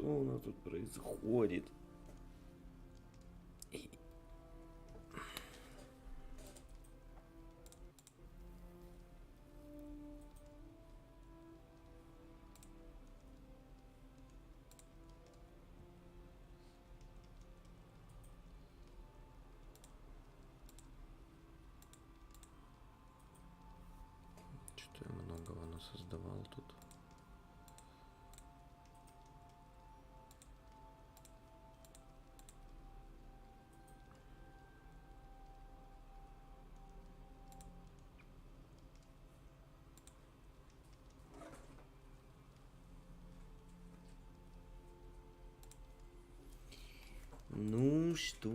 Что у нас тут происходит? Что я многого насоздавал тут. Ну что?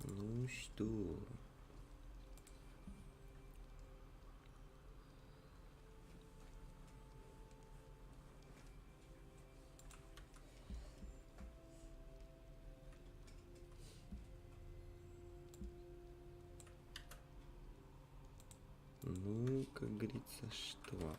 Ну что? Ну, как говорится, что?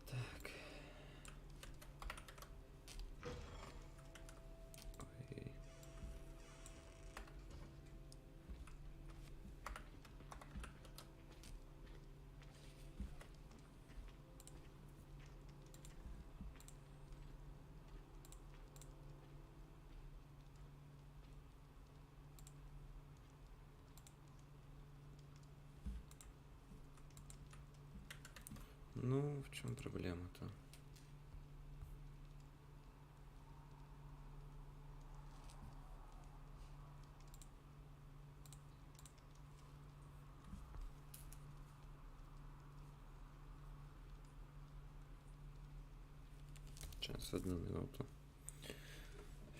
Так. Ой. Ну, в чем проблема-то? Сейчас, одну минуту.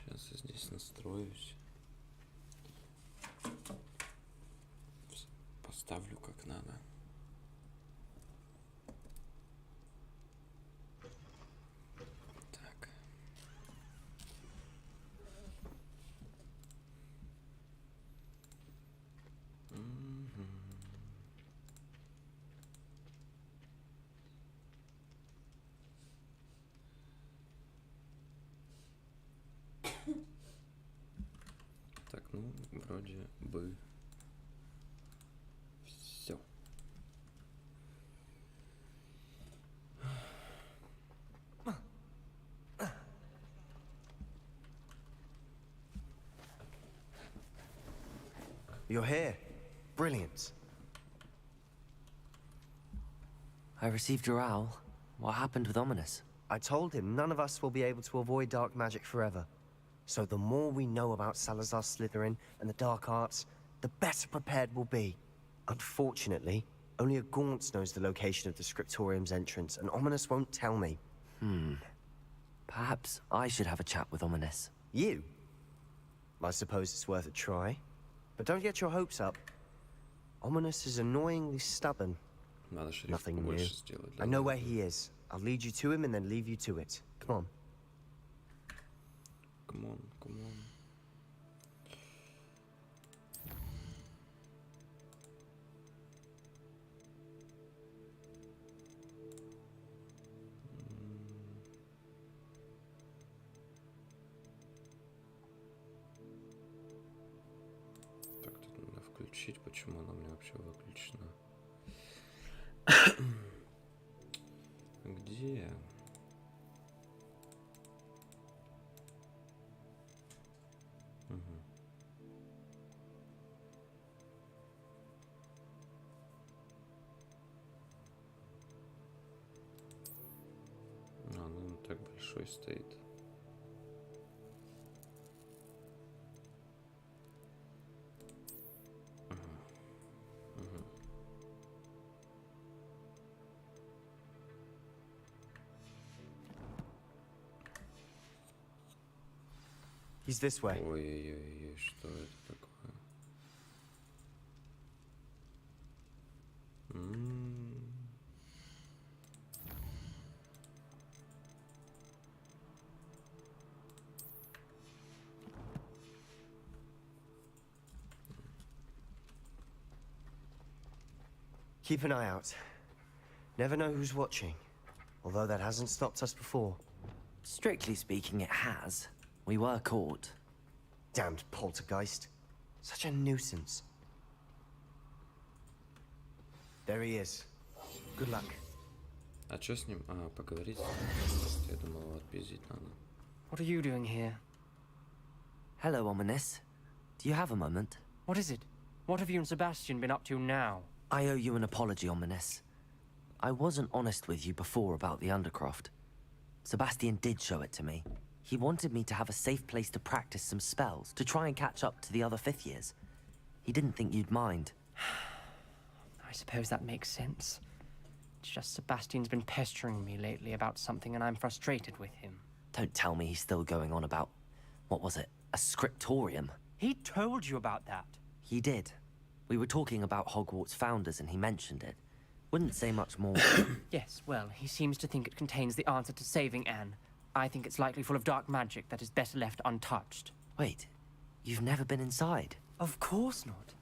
Сейчас я здесь настроюсь. Поставлю как надо. Так. Так, ну, вроде бы все. You're here. Brilliant. I received your owl. What happened with Ominous? I told him none of us will be able to avoid dark magic forever. So the more we know about Salazar Slytherin and the dark arts, the better prepared we'll be. Unfortunately, only a Gaunt knows the location of the Scriptorium's entrance, and Ominous won't tell me. Perhaps I should have a chat with Ominous. You? I suppose it's worth a try. But don't get your hopes up. Ominous is annoyingly stubborn. Надо шрифт Nothing new. побольше сделать. I know where he is. I'll lead you to him and then leave you to it. Come on. Come on, come on. Так, тут надо включить. Почему она у меня вообще выключена? Где? А, ну он так большой стоит. He's this way. Ой-ой-ой, что это такое? Keep an eye out. Never know who's watching. Although that hasn't stopped us before. Strictly speaking, it has. We were caught. Damned poltergeist. Such a nuisance. There he is. Good luck. А чё с ним? А, поговорить? Я думал, его отпиздить надо. What are you doing here? Hello, Ominous. Do you have a moment? What is it? What have you and Sebastian been up to now? I owe you an apology, Ominous. I wasn't honest with you before about the Undercroft. Sebastian did show it to me. He wanted me to have a safe place to practice some spells, to try and catch up to the other fifth years. He didn't think you'd mind. I suppose that makes sense. It's just Sebastian's been pestering me lately about something and I'm frustrated with him. Don't tell me he's still going on about, what was it, a scriptorium? He told you about that. He did. We were talking about Hogwarts founders and he mentioned it. Wouldn't say much more. Yes, well, he seems to think it contains the answer to saving Anne. I think it's likely full of dark magic that is better left untouched. Wait, you've never been inside? Of course not.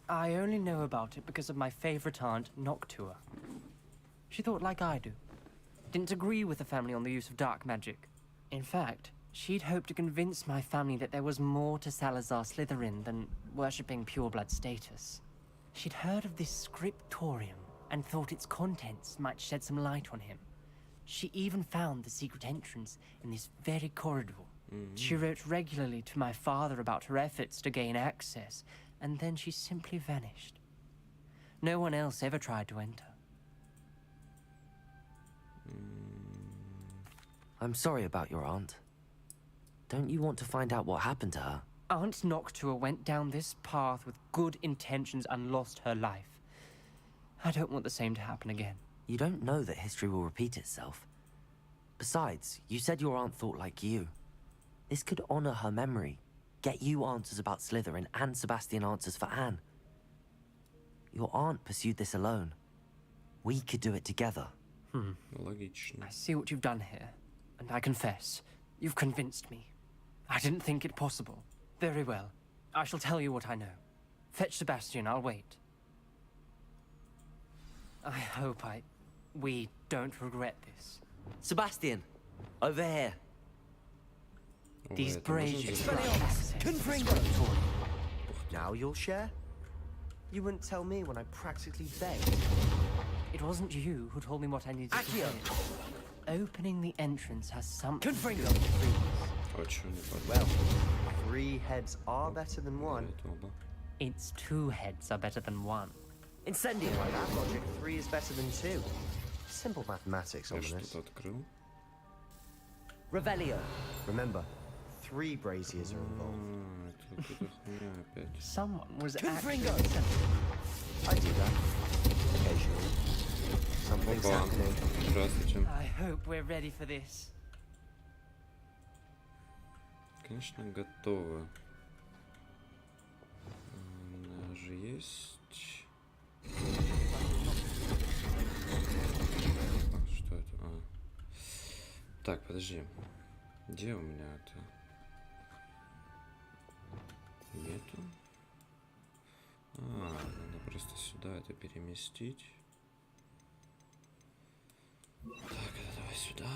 I only know about it because of my favorite aunt, Noctua. She thought like I do. Didn't agree with the family on the use of dark magic. In fact, she'd hoped to convince my family that there was more to Salazar Slytherin than worshipping pureblood status. She'd heard of this scriptorium and thought its contents might shed some light on him. She even found the secret entrance in this very corridor. She wrote regularly to my father about her efforts to gain access, and then she simply vanished. No one else ever tried to enter. I'm sorry about your aunt. Don't you want to find out what happened to her? Aunt Noctua went down this path with good intentions and lost her life. I don't want the same to happen again. You don't know that history will repeat itself. Besides, you said your aunt thought like you. This could honor her memory, get you answers about Slytherin and Sebastian answers for Anne. Your aunt pursued this alone. We could do it together. Логично. I see what you've done here, and I confess, you've convinced me. I didn't think it possible. Very well. I shall tell you what I know. Fetch Sebastian, I'll wait. I hope we don't regret this. Sebastian, over here. Ой, These это можно braziers забрать? grant access to the Confringo. scriptorium. Now you'll share? You wouldn't tell me when I practically begged. It wasn't you who told me what I needed to Accio. do. Opening the entrance has something to Confringo. do with freeze. А чё не понял? Well, 3 heads are better than 1. Это оба. Its 2 heads are better than 1. Incendio. By that logic, 3 is better than 2. Simple mathematics, Я Ominous. что-то открыл. Revelio. Remember, 3 braziers are involved. Это какая-то хуйня опять. Someone was Confringo. actually... I do that. Occasionally. Something's Опа. happening. Здравствуйте. I hope we're ready for this. Конечно, готовы. У нас же есть... А, что это? А. Так, подожди. Где у меня это? Нету. А, надо просто сюда это переместить. Так, это давай сюда.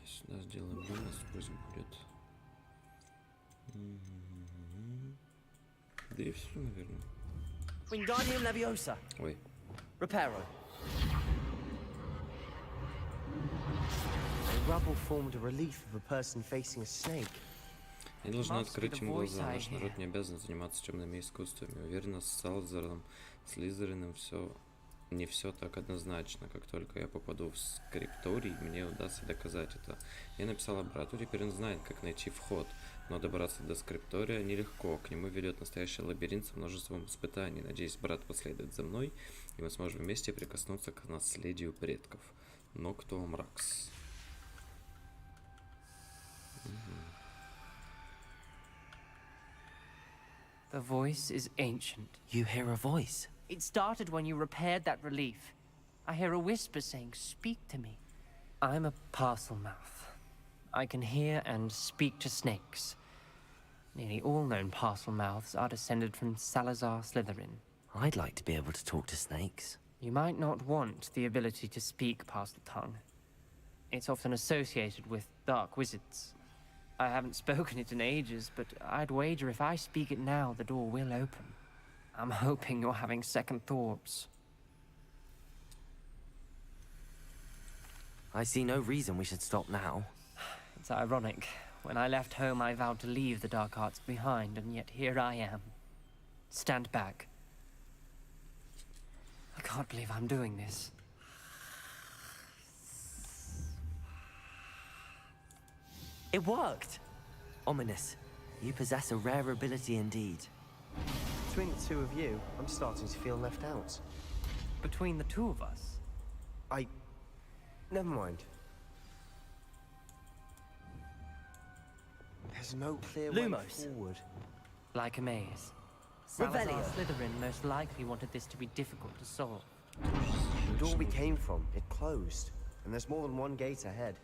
Сюда сделаем вынос, пусть будет. Мгм. Да и все, наверное. Wingardium Leviosa. Ой. Reparo. The rubble formed a relief of a person facing a snake. Они должны Must be открыть the им voice глаза. I Наш hear. народ не обязан заниматься темными искусствами. Уверена, с Салзаром, Слизериным не все так однозначно. Как только я попаду в скрипторий, мне удастся доказать это. Я написала брату, теперь он знает, как найти вход. Но добраться до скриптория нелегко. К нему ведет настоящий лабиринт с множеством испытаний. Надеюсь, брат последует за мной, и мы сможем вместе прикоснуться к наследию предков. Ноктуа Мракс. The voice is ancient. You hear a voice. It started when you repaired that relief. I hear a whisper saying, "Speak to me." I'm a parcel mouth. I can hear and speak to snakes. Nearly all known parcel mouths are descended from Salazar Slytherin. I'd like to be able to talk to snakes. You might not want the ability to speak past the tongue. It's often associated with dark wizards. I haven't spoken it in ages, but I'd wager if I speak it now, the door will open. I'm hoping you're having second thoughts. I see no reason we should stop now. It's ironic. When I left home, I vowed to leave the dark arts behind, and yet here I am. Stand back. I can't believe I'm doing this. It worked! Ominous. You possess a rare ability indeed. Between the two of you, I'm starting to feel left out. Between the two of us? Never mind. There's no clear way Lumos. forward. Like a maze. Revelio. Salazar Slytherin most likely wanted this to be difficult to solve. The door we came from, it closed. And there's more than one gate ahead.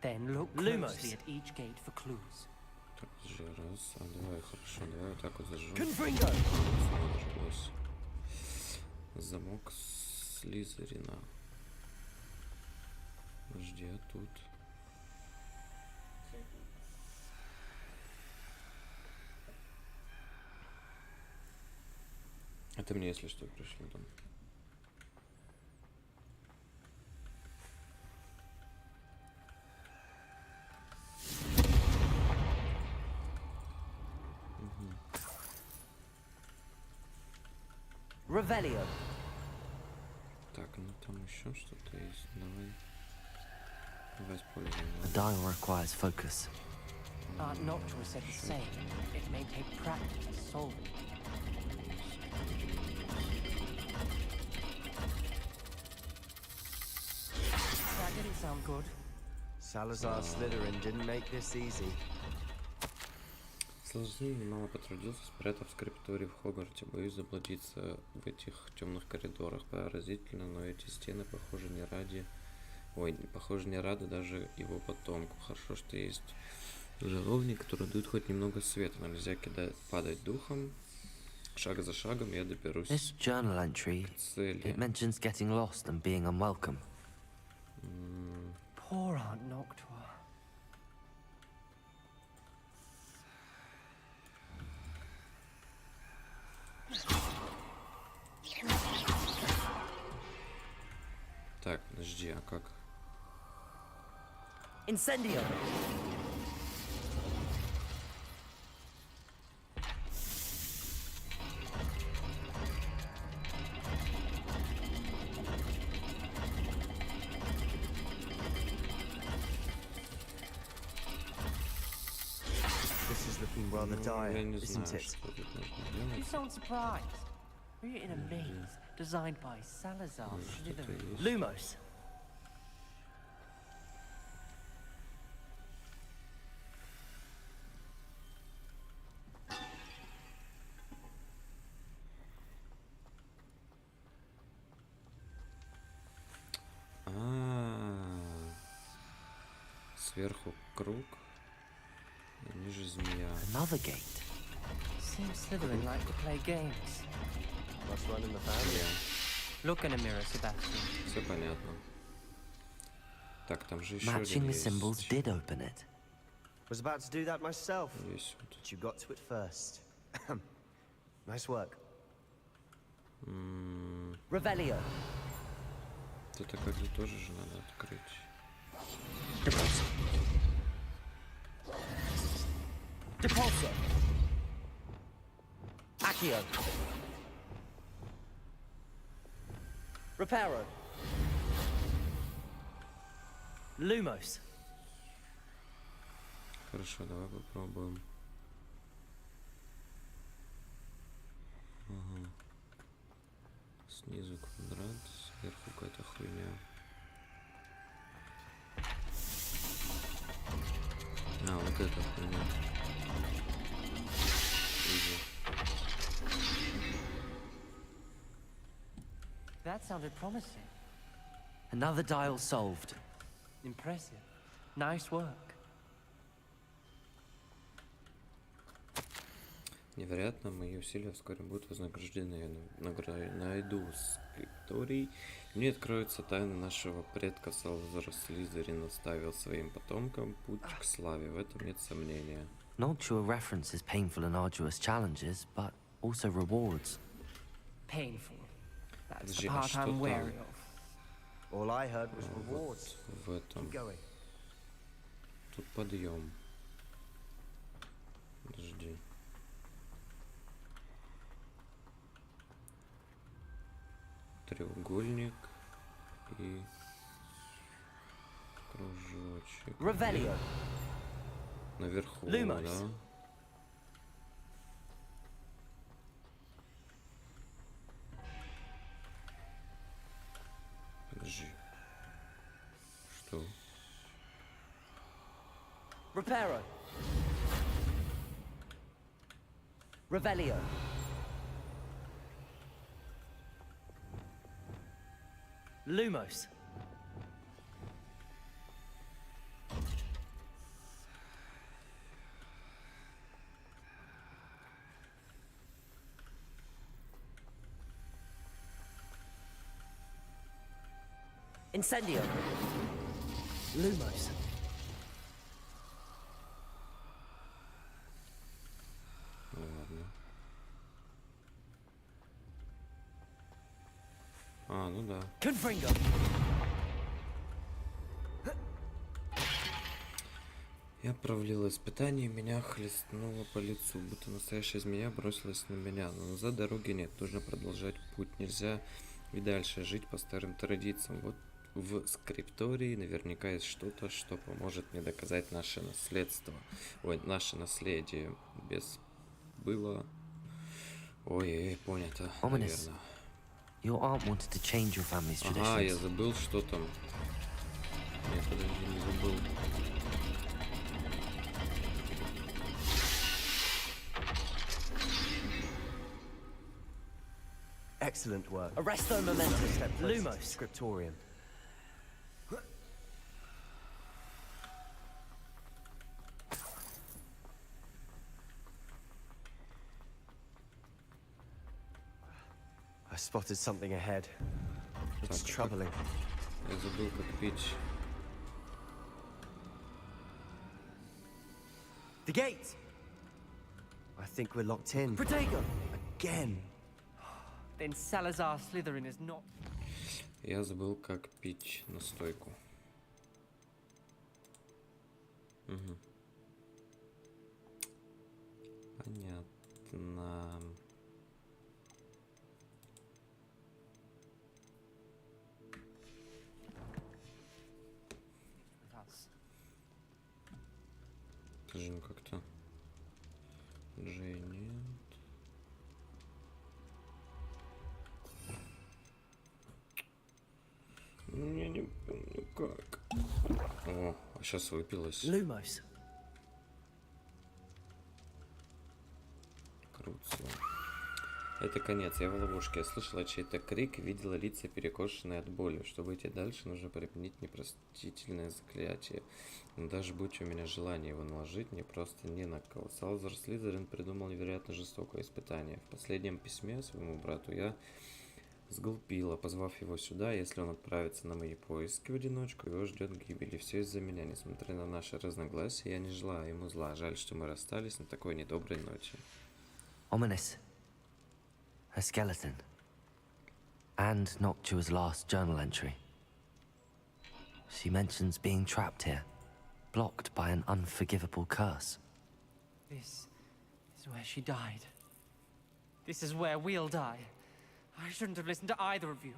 Then look Lumos. closely at each gate for clues. Так, подожди, раз, давай, хорошо, давай вот так вот зажжем. Confringo! Зажглось. Замок Слизерина. Подожди, а тут... Это мне, если что, пришло там. Revelio. Так, ну там еще что-то есть. Давай используем. The dial requires focus. Noctua said the same. It may take practice to solve it. That didn't sound good. Salazar Slytherin didn't make this easy. Сложнее, немало потрудился, спрятав скрипторий в Хогварте. Боюсь заблудиться в этих темных коридорах. Поразительно, но эти стены, похоже, не рады даже его потомку. Хорошо, что есть жаровни, которые дают хоть немного света, но нельзя падать духом. Шаг за шагом я доберусь This journal entry, к цели. it mentions getting lost and being unwelcome. Poor Aunt Noctua. Так, подожди, а как? Incendio! This is looking rather dire, Я не isn't знаю, it? что тут нужно You делать. sound surprised. We're in a maze designed by Salazar Что-то Slytherin. есть. Lumos. Сверху круг, а ниже змея. Another gate. Seems Slytherin like to play games. Must run in the family. Look in a mirror, Sebastian. Все понятно. Так, там же еще Matching the один symbols есть. did open it. Was about to do that myself, Здесь вот. but you got to it first. Nice work. Revelio. Это как-то тоже же надо открыть. Depulso. Accio. Reparo. Lumos. Хорошо, давай попробуем. Ага. Снизу квадрат, сверху какая-то хуйня. А, вот эта хуйня. Изи. That sounded promising. Another dial solved. Impressive. Nice work. Невероятно, мои усилия вскоре будут вознаграждены. Я найду скрипторий. Мне откроется тайна нашего предка Салзара Слизерин оставил своим потомкам путь к славе. В этом нет сомнения. Noctua references painful and arduous challenges, but also rewards. Painful. That's Подожди, the а part что I'm там? wary of. All I heard was rewards. В этом. Keep going. Тут подъем. Подожди. Треугольник и кружочек. Revelio. Наверху, Lumos. да? Подожди. Что? Reparo. Revelio. Lumos. Incendio. Lumos. Ну ладно. А, ну да. Confringo. Я провалила испытание, меня хлестнуло по лицу, будто настоящая змея бросилась на меня. Но назад дороги нет, нужно продолжать путь. Нельзя и дальше жить по старым традициям. Вот в скриптории наверняка есть что-то, что поможет мне доказать наше наследство. Ой, наше наследие. Без было... Ой, понято, наверное. Your aunt wanted to change your family's traditions. Ага, я забыл, что там. Нет, подожди, не забыл. Excellent work. Arresto Momentum. Step closer to Lumos. Scriptorium. I spotted something ahead. It's Так, troubling. Я забыл, как пить. The gate! I think we're locked in. Protego. Again. Then Salazar Slytherin is not... Я забыл, как пить настойку. Угу. Понятно. Us. Тоже ну как-то... Джей нет. Я не помню как. О, а сейчас выпилось. Lumos. Круто. Это конец, я в ловушке. Я слышала чей-то крик, видела лица, перекошенные от боли. Чтобы идти дальше, нужно применить непростительное заклятие. Но даже будь у меня желание его наложить, мне просто не на кого. Салзар Слизерин придумал невероятно жестокое испытание. В последнем письме своему брату я сглупила, позвав его сюда. Если он отправится на мои поиски в одиночку, его ждет гибель. И все из-за меня. Несмотря на наши разногласия, я не желаю ему зла. Жаль, что мы расстались на такой недоброй ноте. Ominous. A skeleton. And Noctua's last journal entry. She mentions being trapped here, blocked by an unforgivable curse. This is where she died. This is where we'll die. I shouldn't have listened to either of you.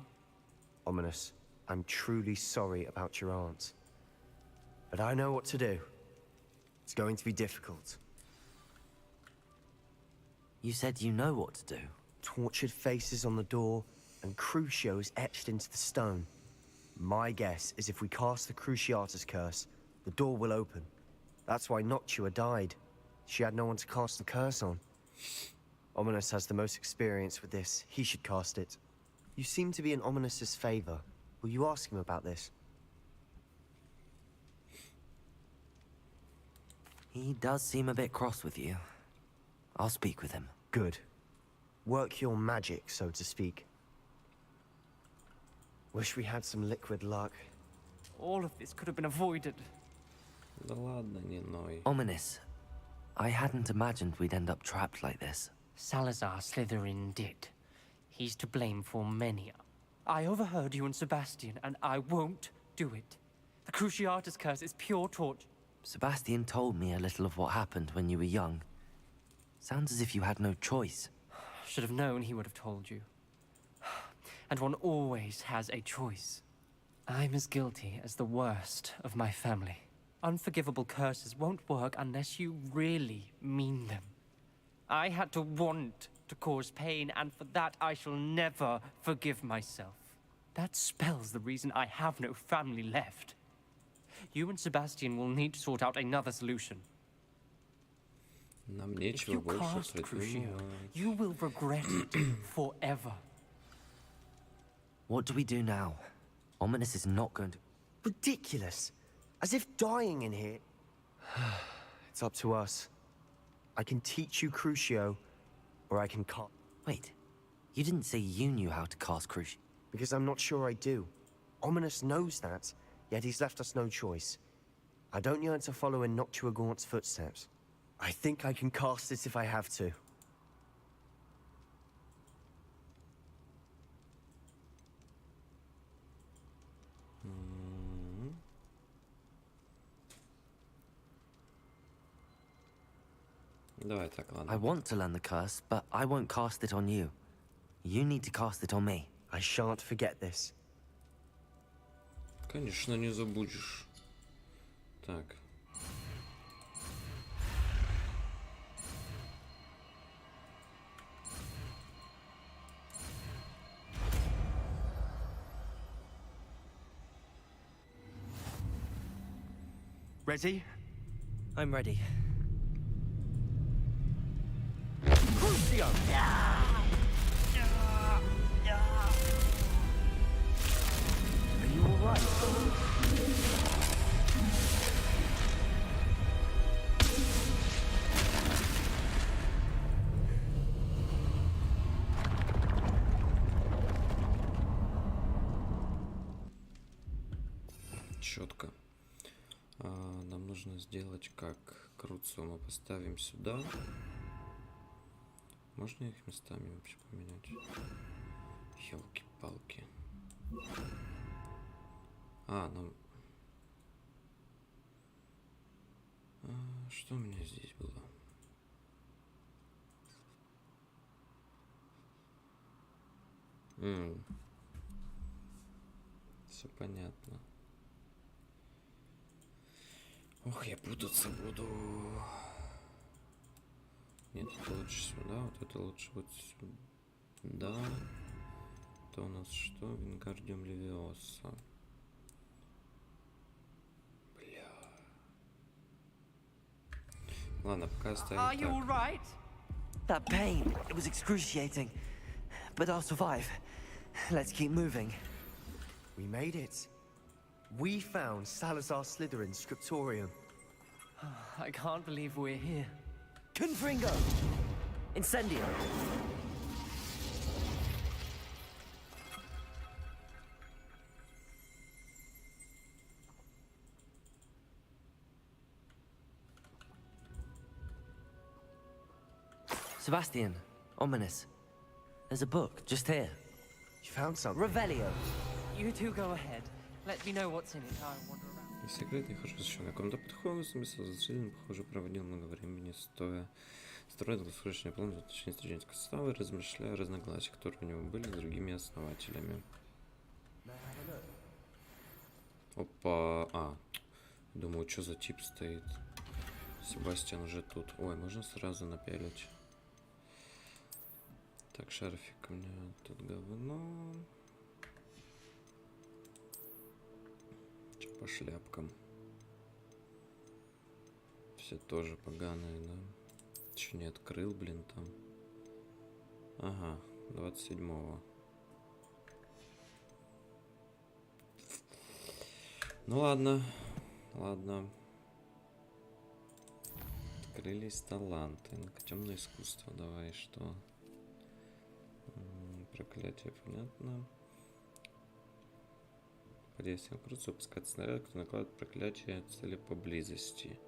Ominous, I'm truly sorry about your aunt. But I know what to do. It's going to be difficult. You said you know what to do. Tortured faces on the door and Crucios etched into the stone. My guess is if we cast the Cruciatus curse, the door will open. That's why Noctua died. She had no one to cast the curse on. Ominous has the most experience with this. He should cast it. You seem to be in Ominous's favor. Will you ask him about this? He does seem a bit cross with you. I'll speak with him. Good. Work your magic, so to speak. Wish we had some liquid luck. All of this could have been avoided. Да ладно, не ной. Ominous. I hadn't imagined we'd end up trapped like this. Salazar Slytherin did. He's to blame for many. I overheard you and Sebastian, and I won't do it. The Cruciatus curse is pure torture. Sebastian told me a little of what happened when you were young. Sounds as if you had no choice. Should have known he would have told you. And one always has a choice. I'm as guilty as the worst of my family. Unforgivable curses won't work unless you really mean them. I had to want to cause pain, and for that I shall never forgive myself. That spells the reason I have no family left. You and Sebastian will need to sort out another solution. Нам If нечего you больше cast Crucio, придумывать. you will regret it forever. What do we do now? Ominous is not going to... Ridiculous. As if dying in here... It's up to us. I can teach you Crucio, or I can cut. Wait, you didn't say you knew how to cast Crucio. Because I'm not sure I do. Ominous knows that, yet he's left us no choice. I don't yearn to follow in Noctuagaunt's footsteps. I think I can cast it if I have to. Давай так, ладно. I want to learn the curse, but I won't cast it on you. You need to cast it on me. I shan't forget this. Конечно, не забудешь. Так. Ready? I'm ready. Crucio! Are you alright? Четко. Нам нужно сделать как Круцию мы поставим сюда. Можно их местами вообще поменять? Ёлки-палки. Нам... что у меня здесь было? Все понятно. Ох, я путаться буду. Нет, это лучше сюда, вот это лучше вот сюда. Это у нас что? Вингардиум Левиоса. Бля. Ладно, пока оставим You all так. right? That pain, it was excruciating. But I'll survive. Let's keep moving. We made it. We found Salazar Slytherin's scriptorium. I can't believe we're here. Confringo! Incendio! Sebastian, Ominous. There's a book just here. You found something? Revelio. You two go ahead. Let me know what's in it. I wander around. Секретный хожу еще на комнату подходу, смысл за похоже, проводил много времени, строя долгосрочные планы, точнее студенческого состава, размышляя о разногласиях, которые у него были с другими основателями. Опа, думаю, что за тип стоит. Себастьян уже тут. Ой, можно сразу напялить. Так, шарфик у меня тут говно. Че по шляпкам? Все тоже поганые, да? Еще не открыл, блин, там. Ага, 27-го. Ну ладно, ладно. Раскрылись таланты. Темное искусство. Давай, что? Проклятие, понятно. По действиям крутится, выпускает снаряд, кто накладывает проклятие цели поблизости.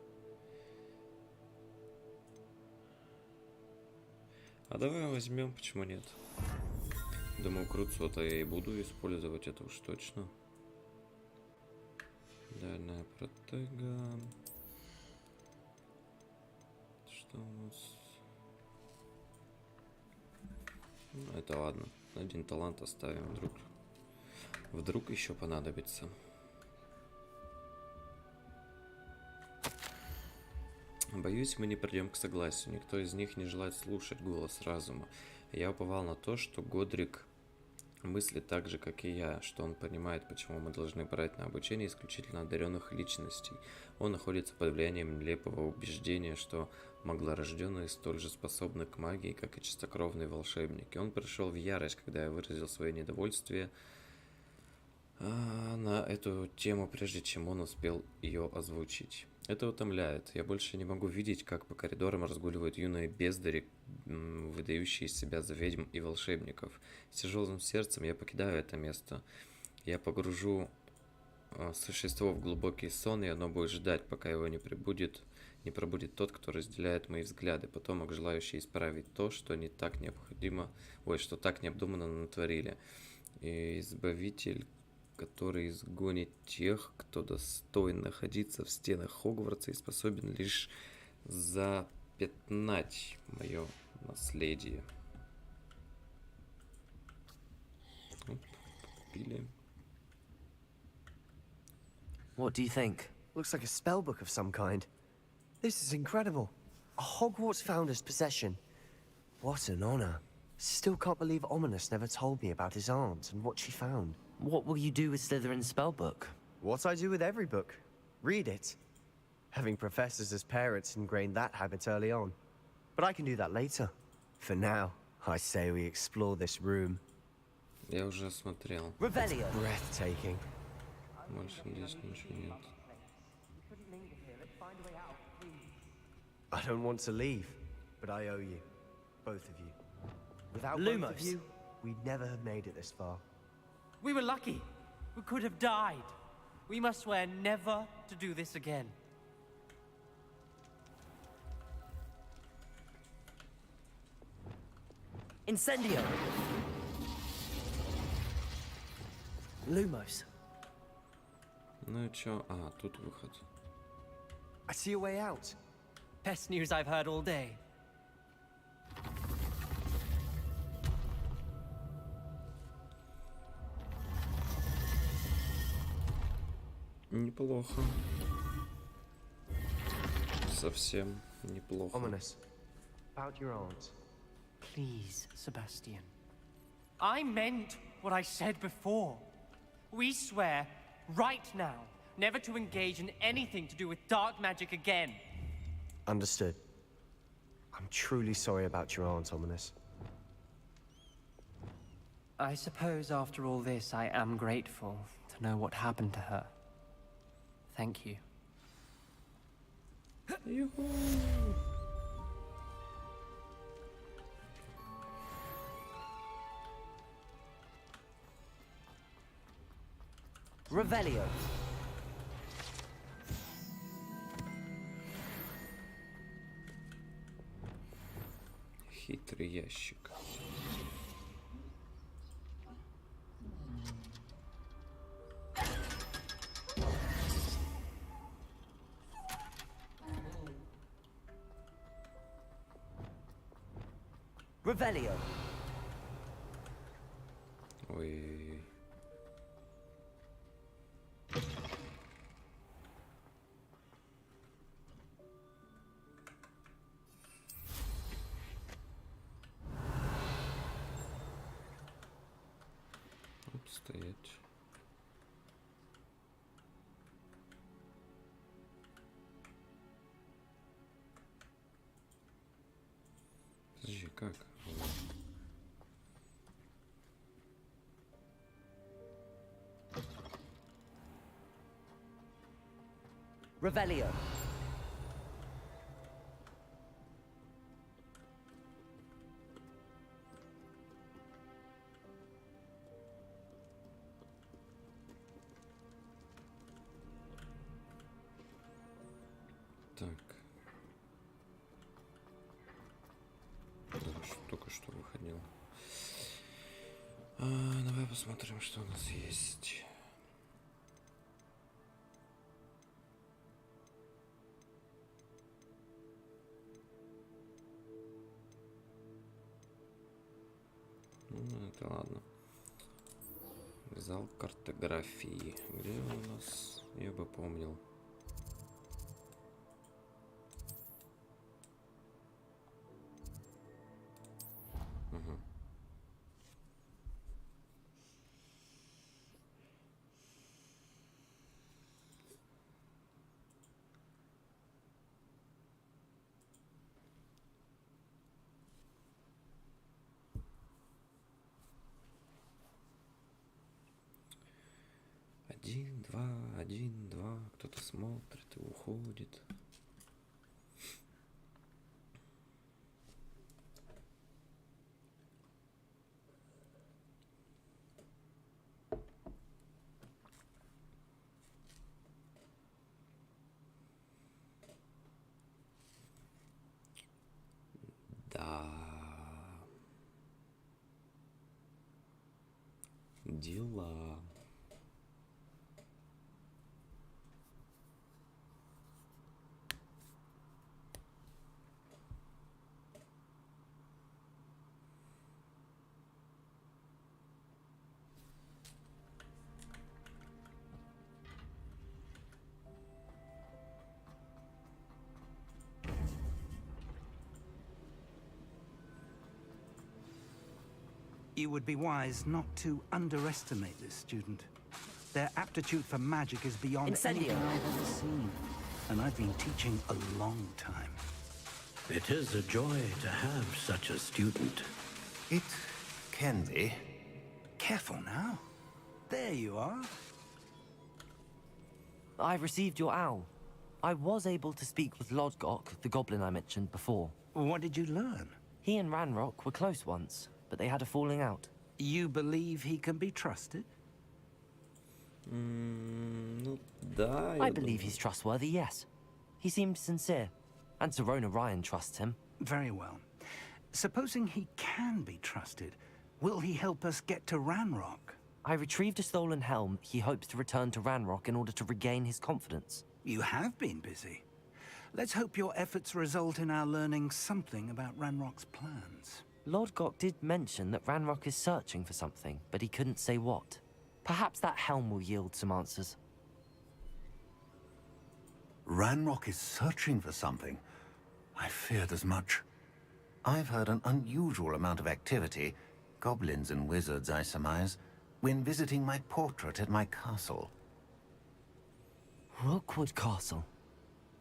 А давай возьмем, почему нет? Думаю, крутцу-то я и буду использовать, это уж точно. Дальняя протега. Что у нас? Ну, это ладно. Один талант оставим, вдруг еще понадобится. Боюсь, мы не придем к согласию. Никто из них не желает слушать голос разума. Я уповал на то, что Годрик мыслит так же, как и я, что он понимает, почему мы должны брать на обучение исключительно одаренных личностей. Он находится под влиянием нелепого убеждения, что маглорожденные столь же способны к магии, как и чистокровные волшебники. Он пришел в ярость, когда я выразил свое недовольствие на эту тему, прежде чем он успел ее озвучить. Это утомляет. Я больше не могу видеть, как по коридорам разгуливают юные бездари, выдающие себя за ведьм и волшебников. С тяжелым сердцем я покидаю это место. Я погружу существо в глубокий сон, и оно будет ждать, пока его не пробудит тот, кто разделяет мои взгляды, потомок, желающий исправить то, что не так необходимо, что так необдуманно натворили. И избавитель, который изгонит тех, кто достоин находиться в стенах Хогвартса и способен лишь запятнать мое наследие. Оп, купили. What do you think? Looks like a spellbook of some kind. This is incredible. A Hogwarts founder's possession. What an honor. Still can't believe Ominous never told me about his aunt and what she found. What will you do with Slytherin's spellbook? What I do with every book. Read it. Having professors as parents ingrained that habit early on. But I can do that later. For now, I say we explore this room. Я уже смотрел. Revelio. Breathtaking. Больше здесь ничего нет. I don't want to leave, but I owe you. Both of you. Without both of Lumos. you, we'd never have made it this far. We were lucky. We could have died. We must swear never to do this again. Incendio. Lumos. Ну и чё? А, тут выход. I see a way out. Best news I've heard all day. Неплохо. Совсем неплохо. Ominous. About your aunt. Please, Sebastian. I meant what I said before. We swear, right now, never to engage in anything to do with dark magic again. Understood. I'm truly sorry about your aunt, Ominous. I suppose after all this, I am grateful to know what happened to her. Thank you. Юху. Revelio. Хитрый ящик. Revelio. Ой. Оп, стоять. Подожди, как? Revelio. Так. Только что выходил. Давай посмотрим, что у нас есть. Ну, это ладно. Зал картографии. Где он у нас? Я бы помнил. Угу. Один, два. Кто-то смотрит и уходит. Да. Дела. You would be wise not to underestimate this student. Their aptitude for magic is beyond anything I've ever seen, and I've been teaching a long time. It is a joy to have such a student. It can be. Careful now. There you are. I received your owl. I was able to speak with Lodgok, the goblin I mentioned before. What did you learn? He and Ranrock were close once, but they had a falling out. You believe he can be trusted? Ну да. I believe he's trustworthy, yes. He seemed sincere, and Serona Ryan trusts him. Very well. Supposing he can be trusted, will he help us get to Ranrock? I retrieved a stolen helm. He hopes to return to Ranrock in order to regain his confidence. You have been busy. Let's hope your efforts result in our learning something about Ranrock's plans. Lodgok did mention that Ranrock is searching for something, but he couldn't say what. Perhaps that helm will yield some answers. Ranrock is searching for something. I feared as much. I've heard an unusual amount of activity, goblins and wizards, I surmise, when visiting my portrait at my castle. Rookwood Castle.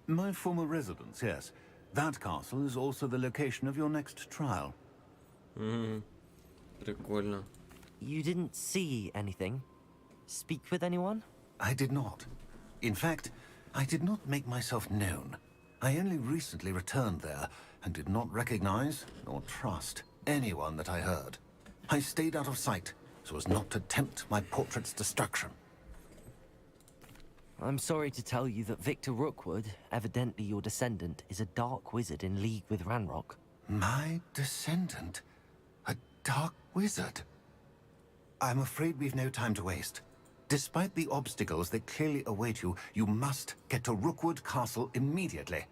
My former residence, yes. That castle is also the location of your next trial. Прикольно. You didn't see anything? Speak with anyone? I did not. In fact, I did not make myself known. I only recently returned there and did not recognize nor trust anyone that I heard. I stayed out of sight so as not to tempt my portrait's destruction. I'm sorry to tell you that Victor Rookwood, evidently your descendant, is a dark wizard in league with Ranrock. My descendant? A dark wizard? I'm afraid we've no time to waste. Despite the obstacles that clearly await you, you must get to Rookwood Castle immediately.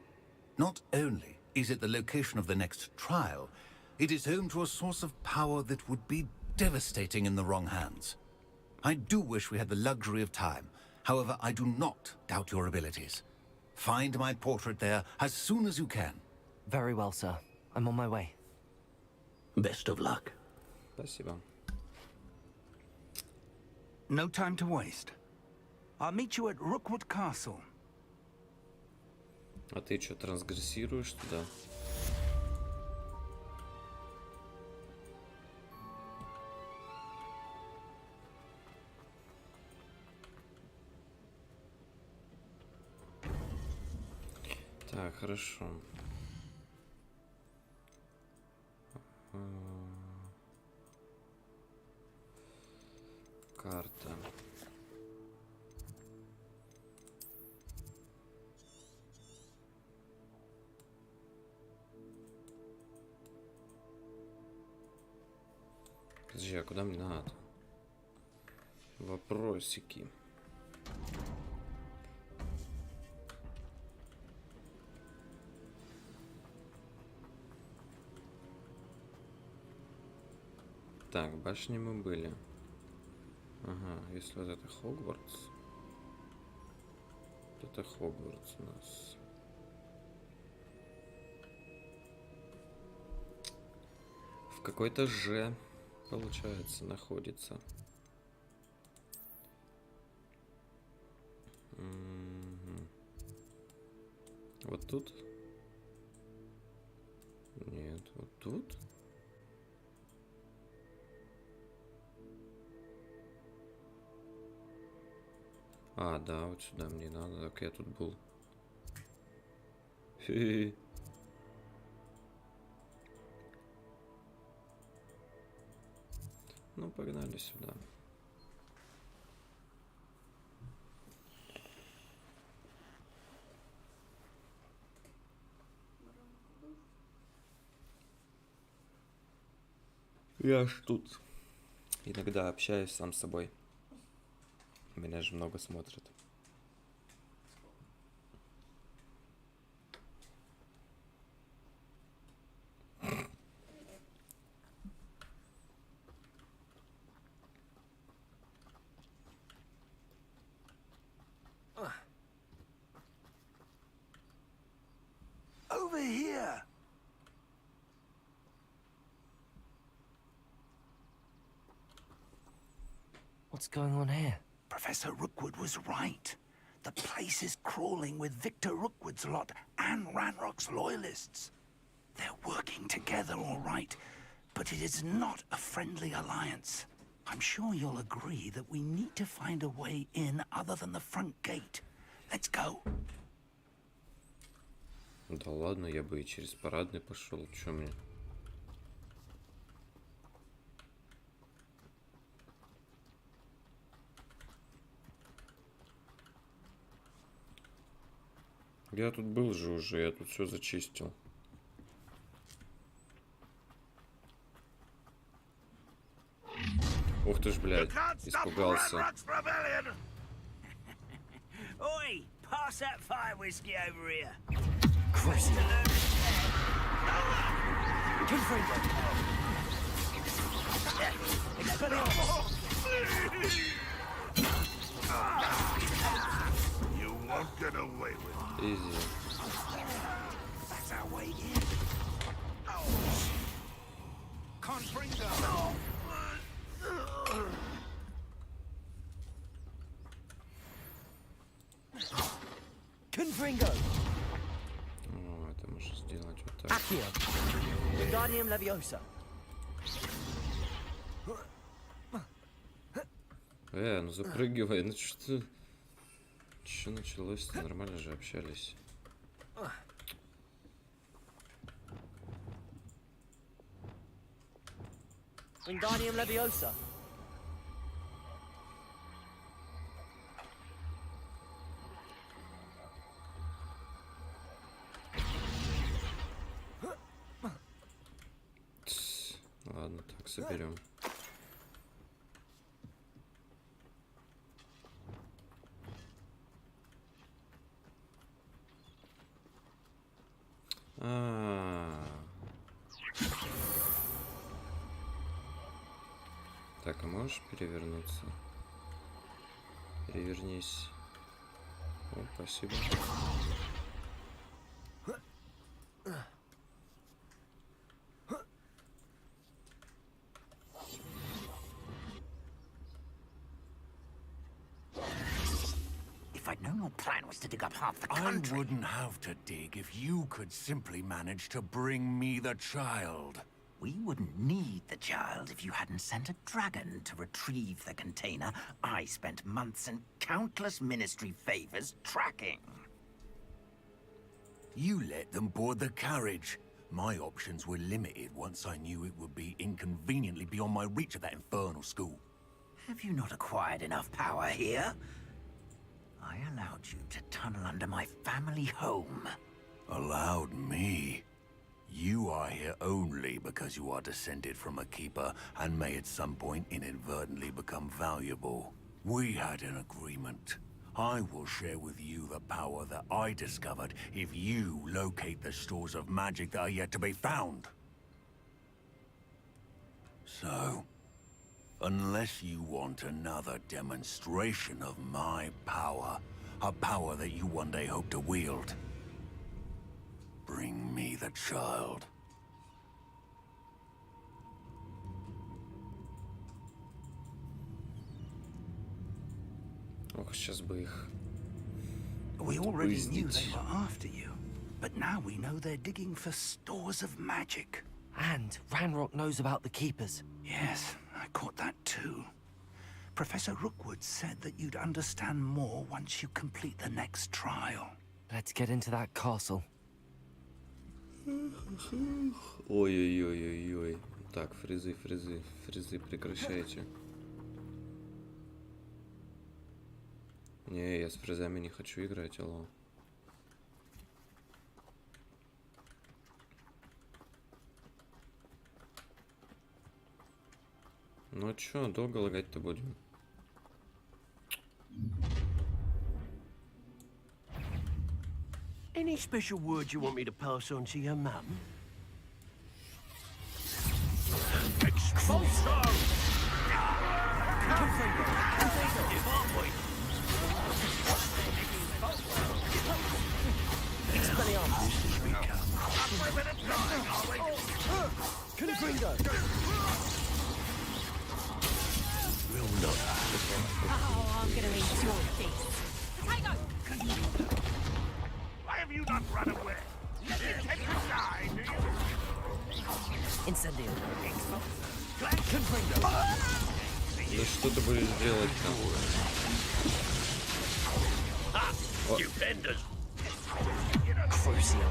Not only is it the location of the next trial, it is home to a source of power that would be devastating in the wrong hands. I do wish we had the luxury of time. However, I do not doubt your abilities. Find my portrait there as soon as you can. Very well, sir. I'm on my way. Best of luck. Спасибо. No time to waste. I'll meet you at Rookwood Castle. А ты что, трансгрессируешь туда? Так, хорошо. Карта. Подожди, а куда мне надо? Вопросики. Так, башни мы были. Ага, если вот это Хогвартс. Вот это Хогвартс у нас. В какой-то Ж, получается, находится. Вот тут? Нет, вот тут? А, да, вот сюда мне надо, так я тут был. Хе-хе. Ну, погнали сюда. Я ж тут иногда общаюсь сам с собой. Меня же много смотрят. Over here! What's going on here? Professor Rookwood was right. The place is crawling with Victor Rookwood's lot and Ranrock's loyalists. They're working together, all right, but it is not a friendly alliance. I'm sure you'll agree that we need to find a way in other than the front gate. Let's go. Да ладно, я бы и через парадный пошел. Чё мне? Я тут был же уже, я тут все зачистил. Ух ты ж, блядь, испугался. Oi, pass that fire whiskey over here. Christ. You won't get away with it. Изи. That's our way in. Confringo! Confringo! О, это можно сделать вот так. Accio! Wingardium Leviosa! Ну запрыгивай, ну что? Что началось-то? Нормально же общались. Wingardium Leviosa! Ладно, так соберем. Так, а можешь перевернуться? Перевернись. О, спасибо. If I'd known your plan was to dig up half the I country... wouldn't have to dig if you could simply manage to bring me the child. We wouldn't need the child if you hadn't sent a dragon to retrieve the container I spent months and countless ministry favors tracking. You let them board the carriage. My options were limited once I knew it would be inconveniently beyond my reach at that infernal school. Have you not acquired enough power here? I allowed you to tunnel under my family home. Allowed me? You are here only because you are descended from a keeper and may at some point inadvertently become valuable. We had an agreement. I will share with you the power that I discovered if you locate the stores of magic that are yet to be found. So, unless you want another demonstration of my power, a power that you one day hope to wield, bring me the child. Ох, сейчас бы их We already knew Выяснить. they were after you, but now we know they're digging for stores of magic. And Ranrock knows about the keepers. Yes, I caught that too. Professor Rookwood said that you'd understand more once you complete the next trial. Let's get into that castle. Ой-ой-ой-ой-ой. Так, фрезы, прекращайте. Не, я с фрезами не хочу играть, алло. Ну а чё, долго лагать-то будем? Any special word you want me to pass on to your mum? Expulso! Oh, I'm gonna eat your face. Potato! Why have you not run away? You intend to die, do you? Incendio. Да что ты будешь делать там? Stupendous! Crucio.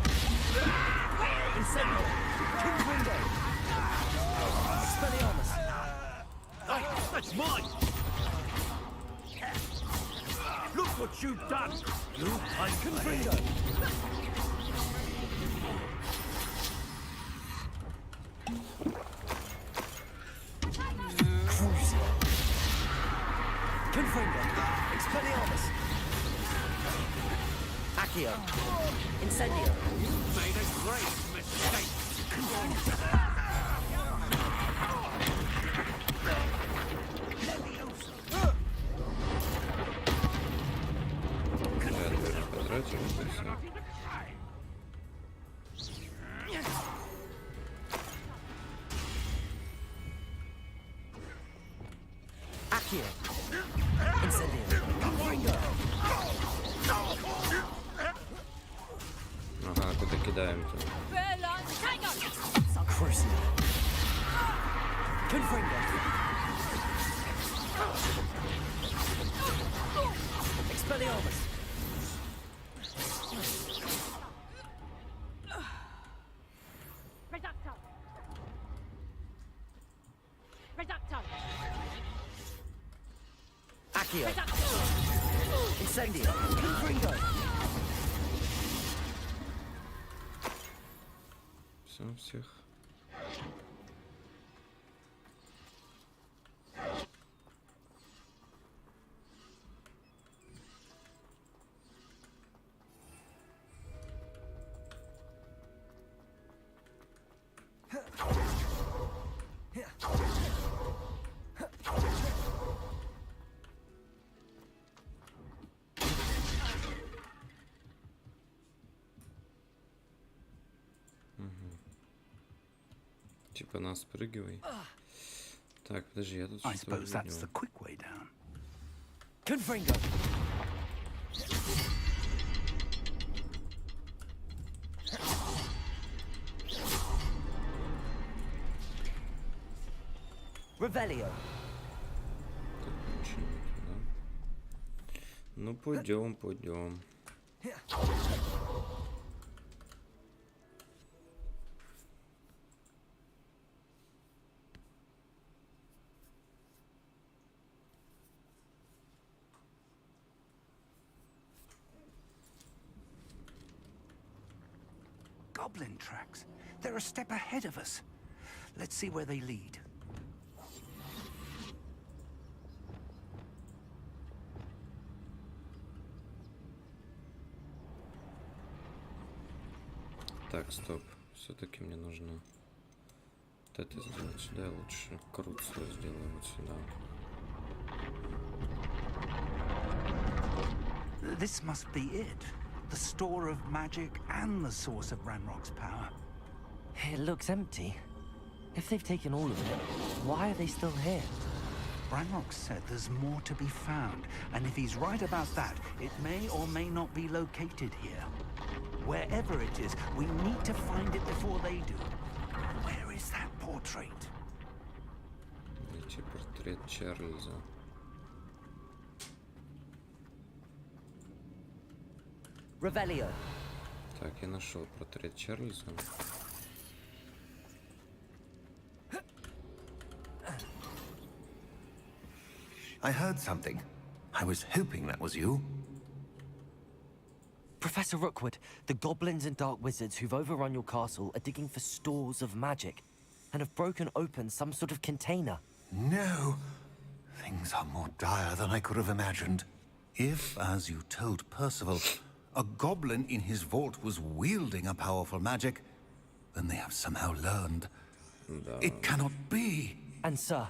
Incendio. Confringo. Expelliarmus. That's mine! Look what you've done! I'm Confringo. Crucio. Confringo. Expelliarmus. Accio. Incendio. made a great mistake! Я, наверное, потратил это всё. Accio. Incendio. Confringo. Ага, куда кидаем-то? Bella, potato! Crucio. Confringo. Expelliarmus. Reducto! Reducto! Accio. Reducto! Incendio. Confringo. Все, всех. Типа нас спрыгивай. Так, подожди, я тут I что-то suppose that's the видел. quick way down. Confringo. Revelio. Так, ничего нету, да? Ну, пойдем, пойдем. goblin tracks. They're a step ahead of us. Let's see where they lead. Так, стоп. Все-таки мне нужно вот это сделать сюда. Я лучше крут свой сделаю вот сюда. This must be it. The store of magic and the source of Ranrock's power. It looks empty. If they've taken all of it, why are they still here? Ranrock said there's more to be found, and if he's right about that, it may or may not be located here. Wherever it is, we need to find it before they do. Where is that portrait? Найти портрет Чарльза. Revelio. Так, я нашел портрет Чарльза. I heard something. I was hoping that was you. Professor Rookwood, the goblins and dark wizards who've overrun your castle are digging for stores of magic and have broken open some sort of container. No. Things are more dire than I could have imagined. If, as you told Percival, a goblin in his vault was wielding a powerful magic, then they have somehow learned. It cannot be. And sir,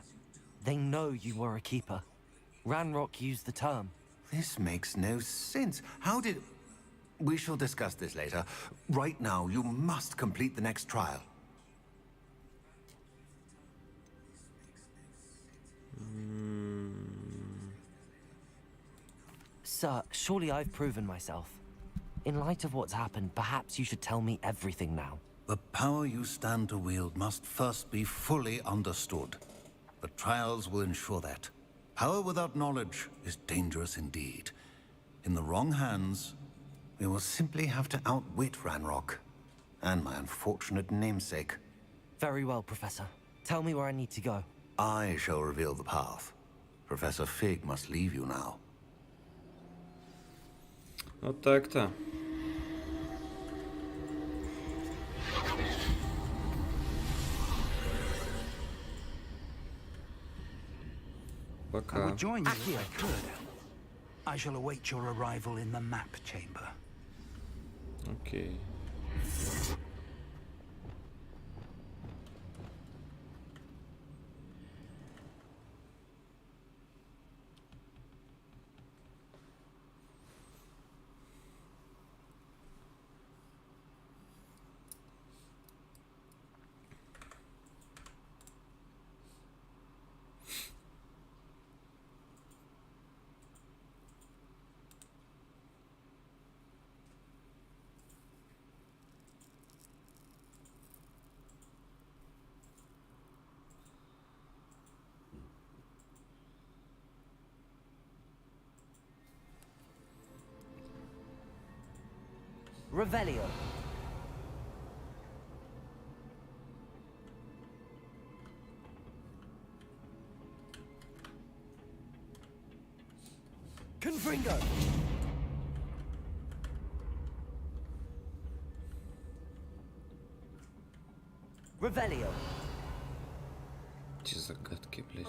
they know you were a keeper. Ranrock used the term. This makes no sense. How did... We shall discuss this later. Right now, you must complete the next trial. Sir, surely I've proven myself. In light of what's happened, perhaps you should tell me everything now. The power you stand to wield must first be fully understood. The trials will ensure that. Power without knowledge is dangerous indeed. In the wrong hands, we will simply have to outwit Ranrock and my unfortunate namesake. Very well, Professor. Tell me where I need to go. I shall reveal the path. Professor Fig must leave you now. Вот так-то. I Пока. would join you if I could. I shall await your arrival in the map chamber. Окей. Revelio. Confringo. Revelio. Эти загадки, блядь.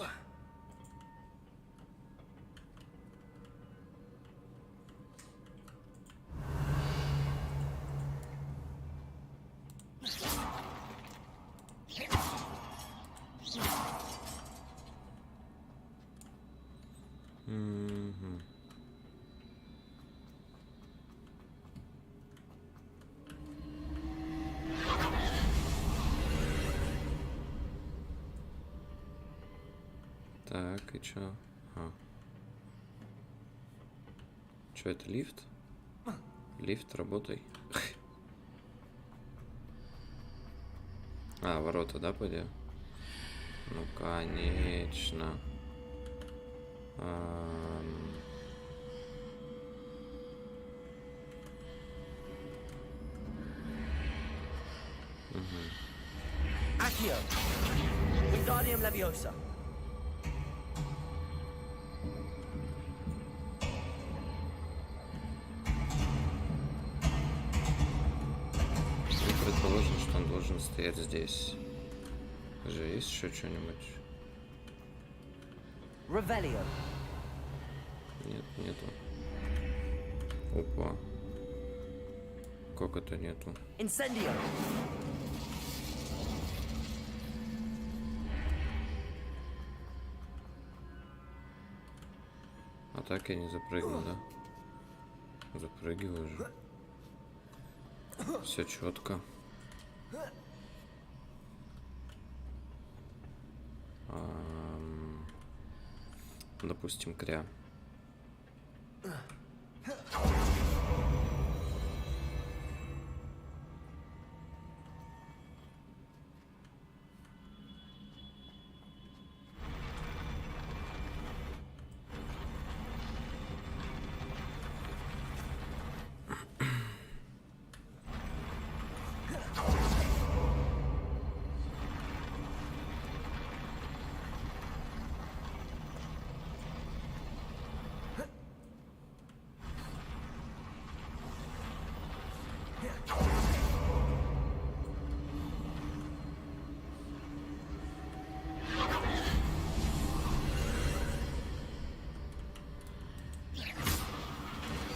Так, и чё? Чё, это лифт? Лифт, работай. А, ворота, да, пойдем? Ну, конечно. Accio. Wingardium Leviosa. должен стоять здесь. Же есть еще что-нибудь? Revelio. Нет, нету. Опа. Как это нету? Incendio. А так я не запрыгну, да? Запрыгиваю же. Все четко. Допустим, кря.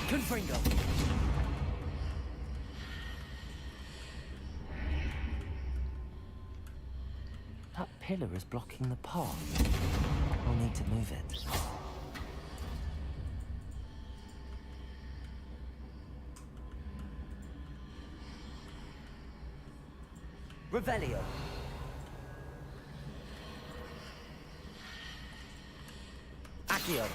Confringo. That pillar is blocking the path. We'll need to move it. Revelio. Accio.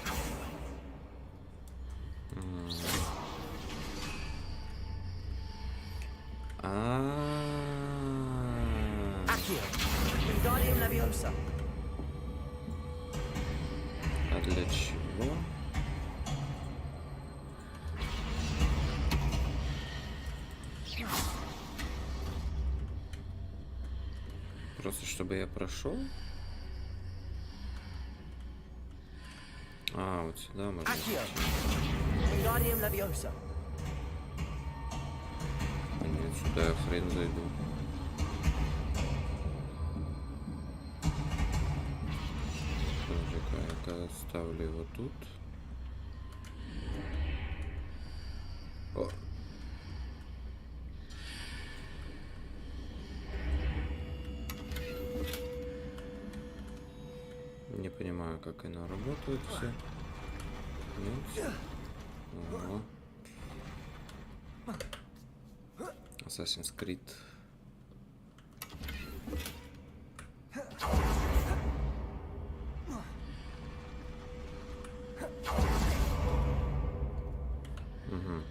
Accio. Wingardium Leviosa. А для чего? Просто чтобы я прошел? А, вот сюда можно. Accio. Wingardium Leviosa. А нет, сюда я хрен зайду. Подожди-ка, это ставлю его тут. О. Не понимаю, как оно работает все. Нет. Ого. Assassin's Creed. Угу.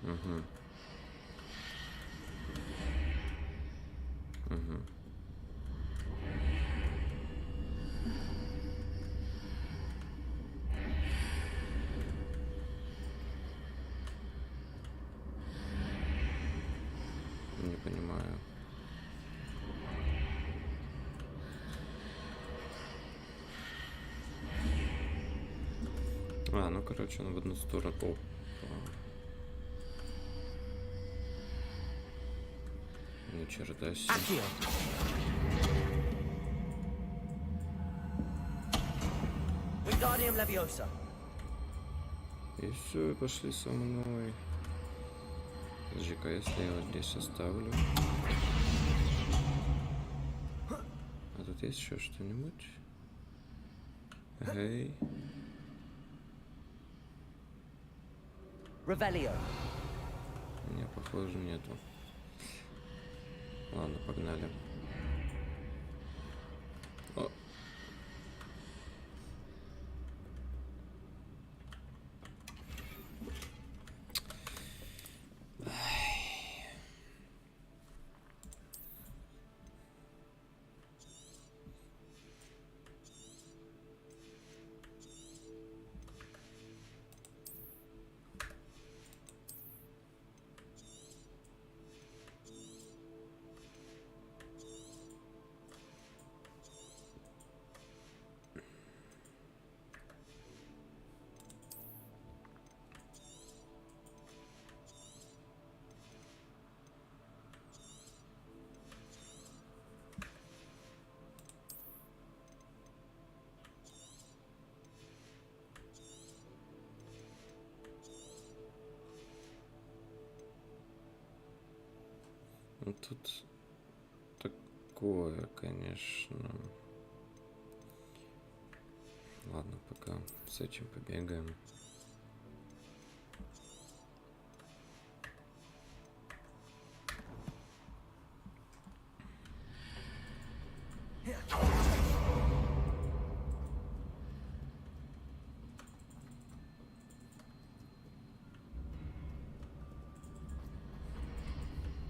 Угу. Угу. Не понимаю. А, ну короче, он в одну сторону. О. Ни черта себе. Accio. Wingardium Leviosa. И все, и пошли со мной. Подожди-ка, если я вот здесь оставлю. А тут есть еще что-нибудь? Эй. Revelio. Не, похоже, нету. Ладно, погнали. О. Ну, тут такое, конечно. Ладно, пока с этим побегаем.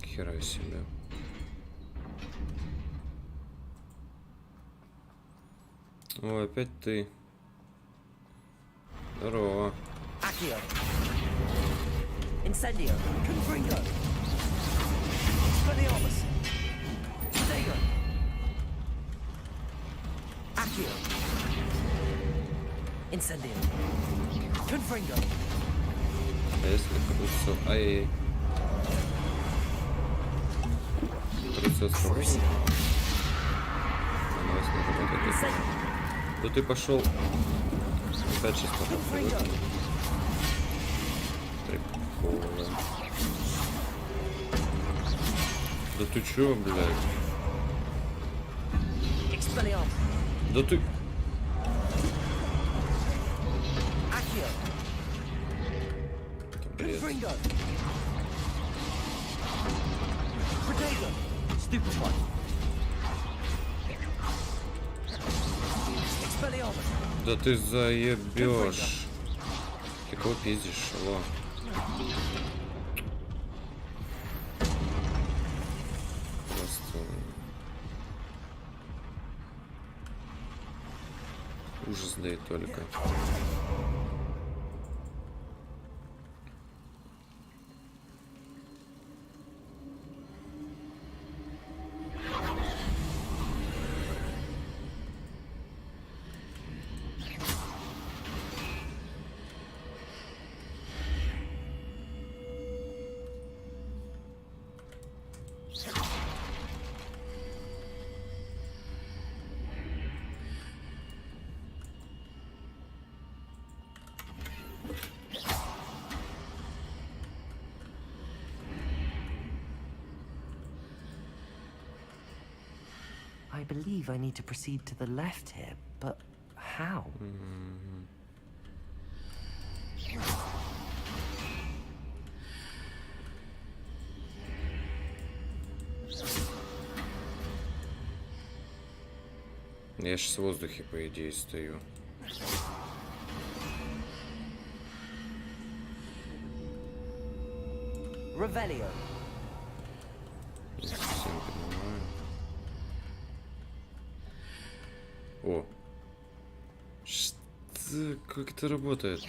Хера себе. О, опять ты. Здорово. Accio. Incendio. Confringo. Expelliarmus. Protego. Accio. Incendio. Confringo. А если крутится... Ай. Крутится срочно. Да ты пошел. Опять сейчас пошел. Прикольно. Да ты чё, блядь? Да ты... Это бред. Да ты заебешь. Ты кого пиздишь? Алло. Просто... Ужас, да и только. I believe I need to proceed to the left here, but how? Я сейчас в воздухе, по идее, стою. Revelio. Не совсем понимаю. О. Что? Как это работает?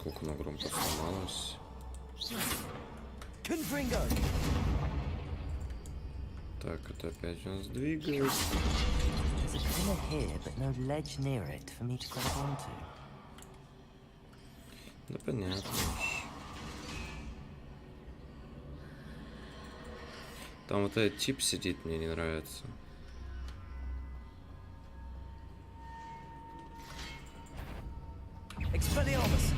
Как оно громко сломалось. Так, это опять у нас двигается. There's a pillar here, but no ledge near it for me to grab onto. Да понятно. Там вот этот тип сидит, мне не нравится. Expelliarmus.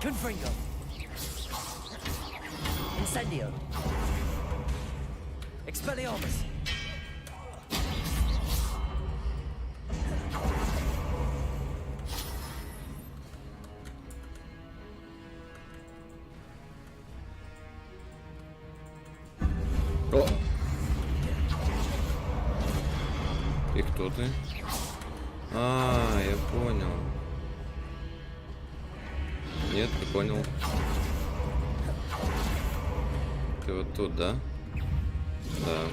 Confringo. Incendio. Expelliarmus. О! И кто ты? А, я понял. Нет, не понял. Ты вот тут, да? Да.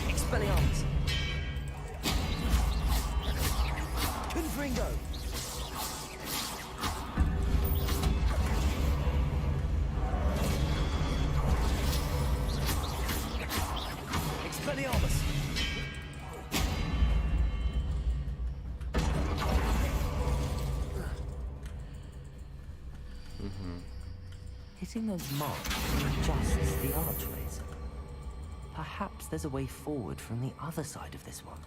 Expelliarmus. Confringo. Placing those marks adjusts the archways. Perhaps there's a way forward from the other side of this one.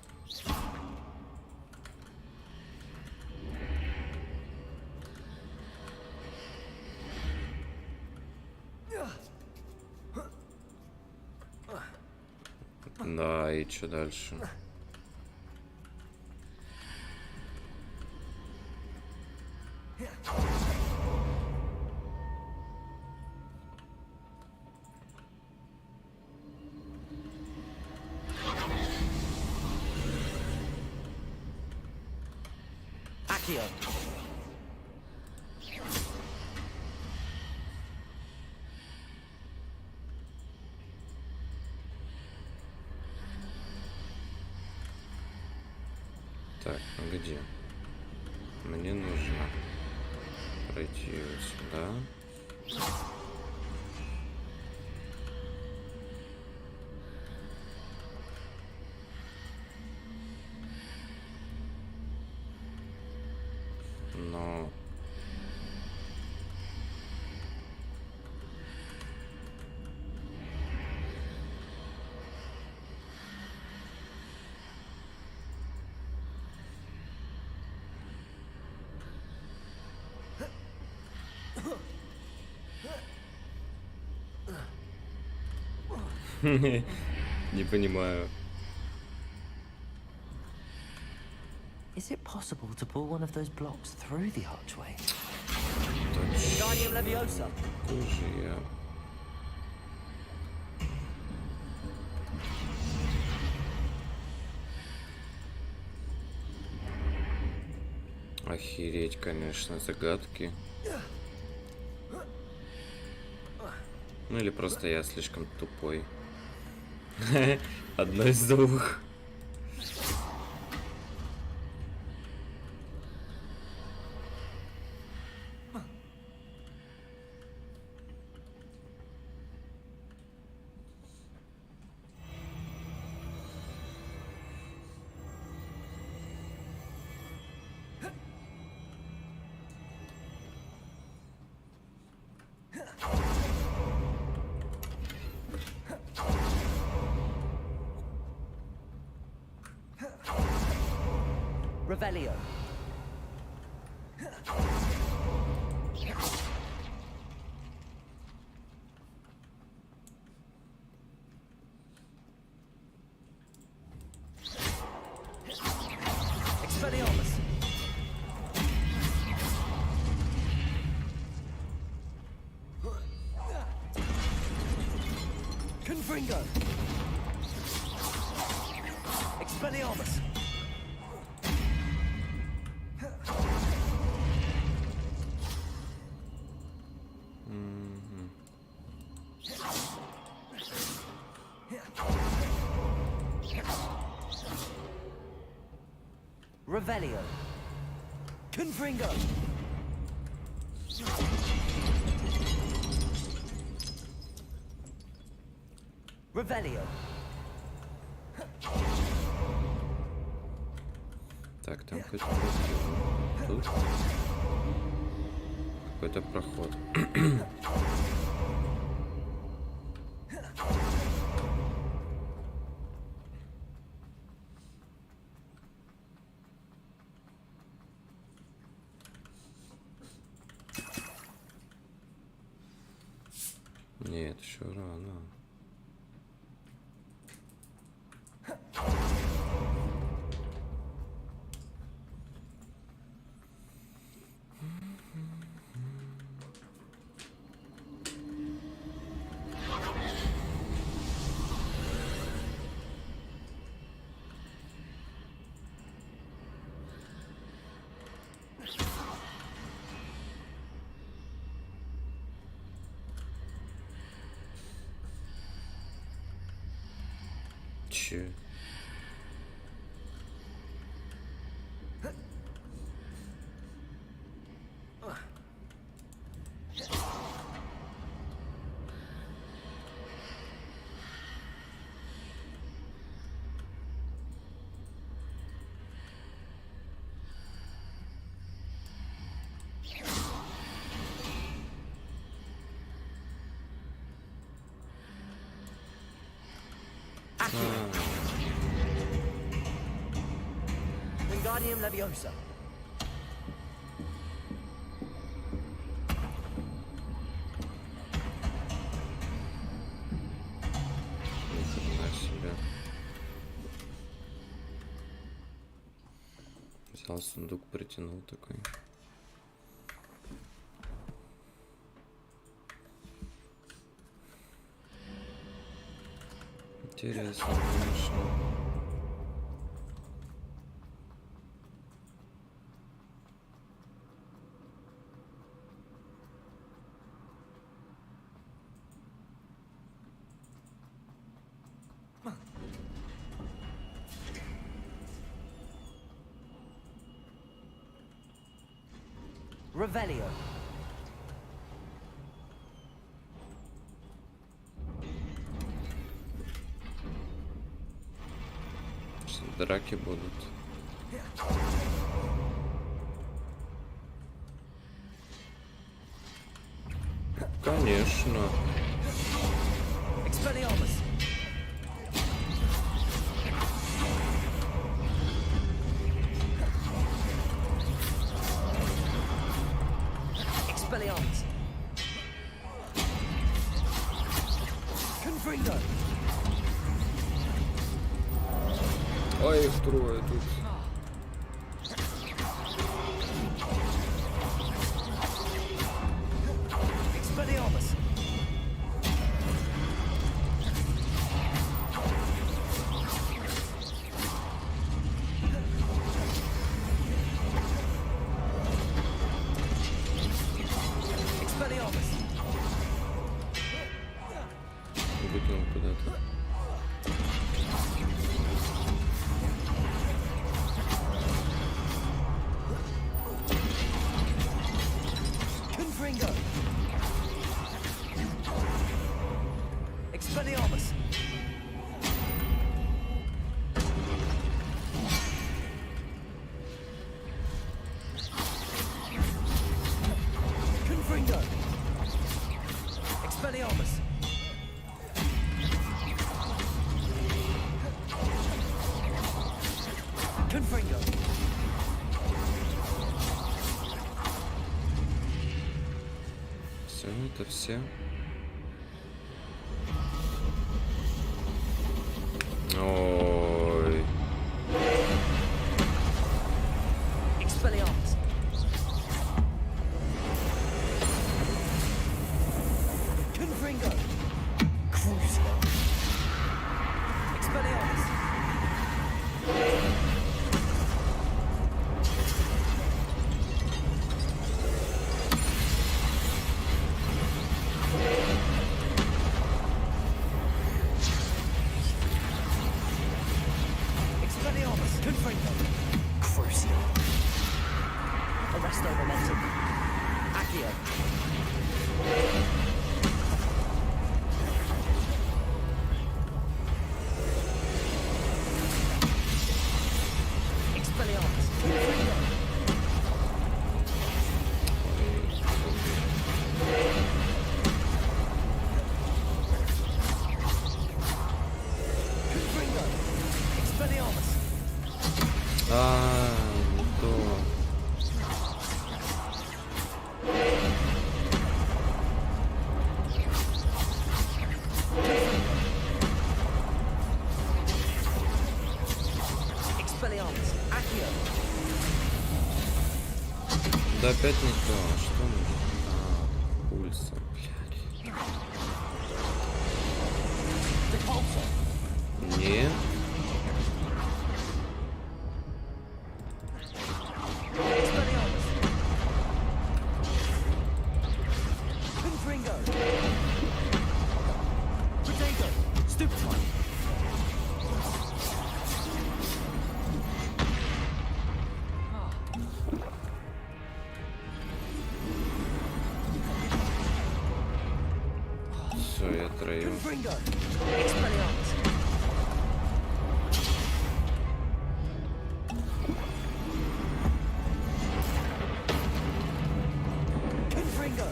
Да, и что дальше? Accio. Так, погоди. Мне нужно пройти вот сюда. Но... Не понимаю. Is it possible to pull one of those blocks through the archway? Guardian Leviosa. Тоже я. Охереть, конечно, загадки. Ну или просто я слишком тупой. Одно из двух. Revelio. Expelliarmus. Confringo. Expelliarmus. Revelio. Confringo. Revelio. Так, там какой-то проход. Тут какой-то проход. Нет, еще рано. Че? Wingardium Leviosa. Нифига себе. Взял сундук, притянул такой. Интересно, конечно. Revelio. Драки будут. Конечно. Expelliarmus. Expelliarmus. Confringo. Ой, их трое тут. Expelliarmus. Expelliarmus. Выкинул куда-то. Confringo. Expelliarmus. Confringo. Expelliarmus. Confringo. Все, это все. Ой. Expelliarmus. Confringo. Cruise. Expelliarmus. Expelliarmus. Confringo. Crucio. Arresto momentum. Accio. Expelliarmus. Confringo. Confringo. Expelliarmus. Не то. Expelliarmus. Accio. Да опять не то. Что нужно? Пульса, блядь. Repulsor. Не. Expelliarmus. Confringo. Potato. Stupefy. Все, я трою. Confringo. Expelliarmus. Confringo.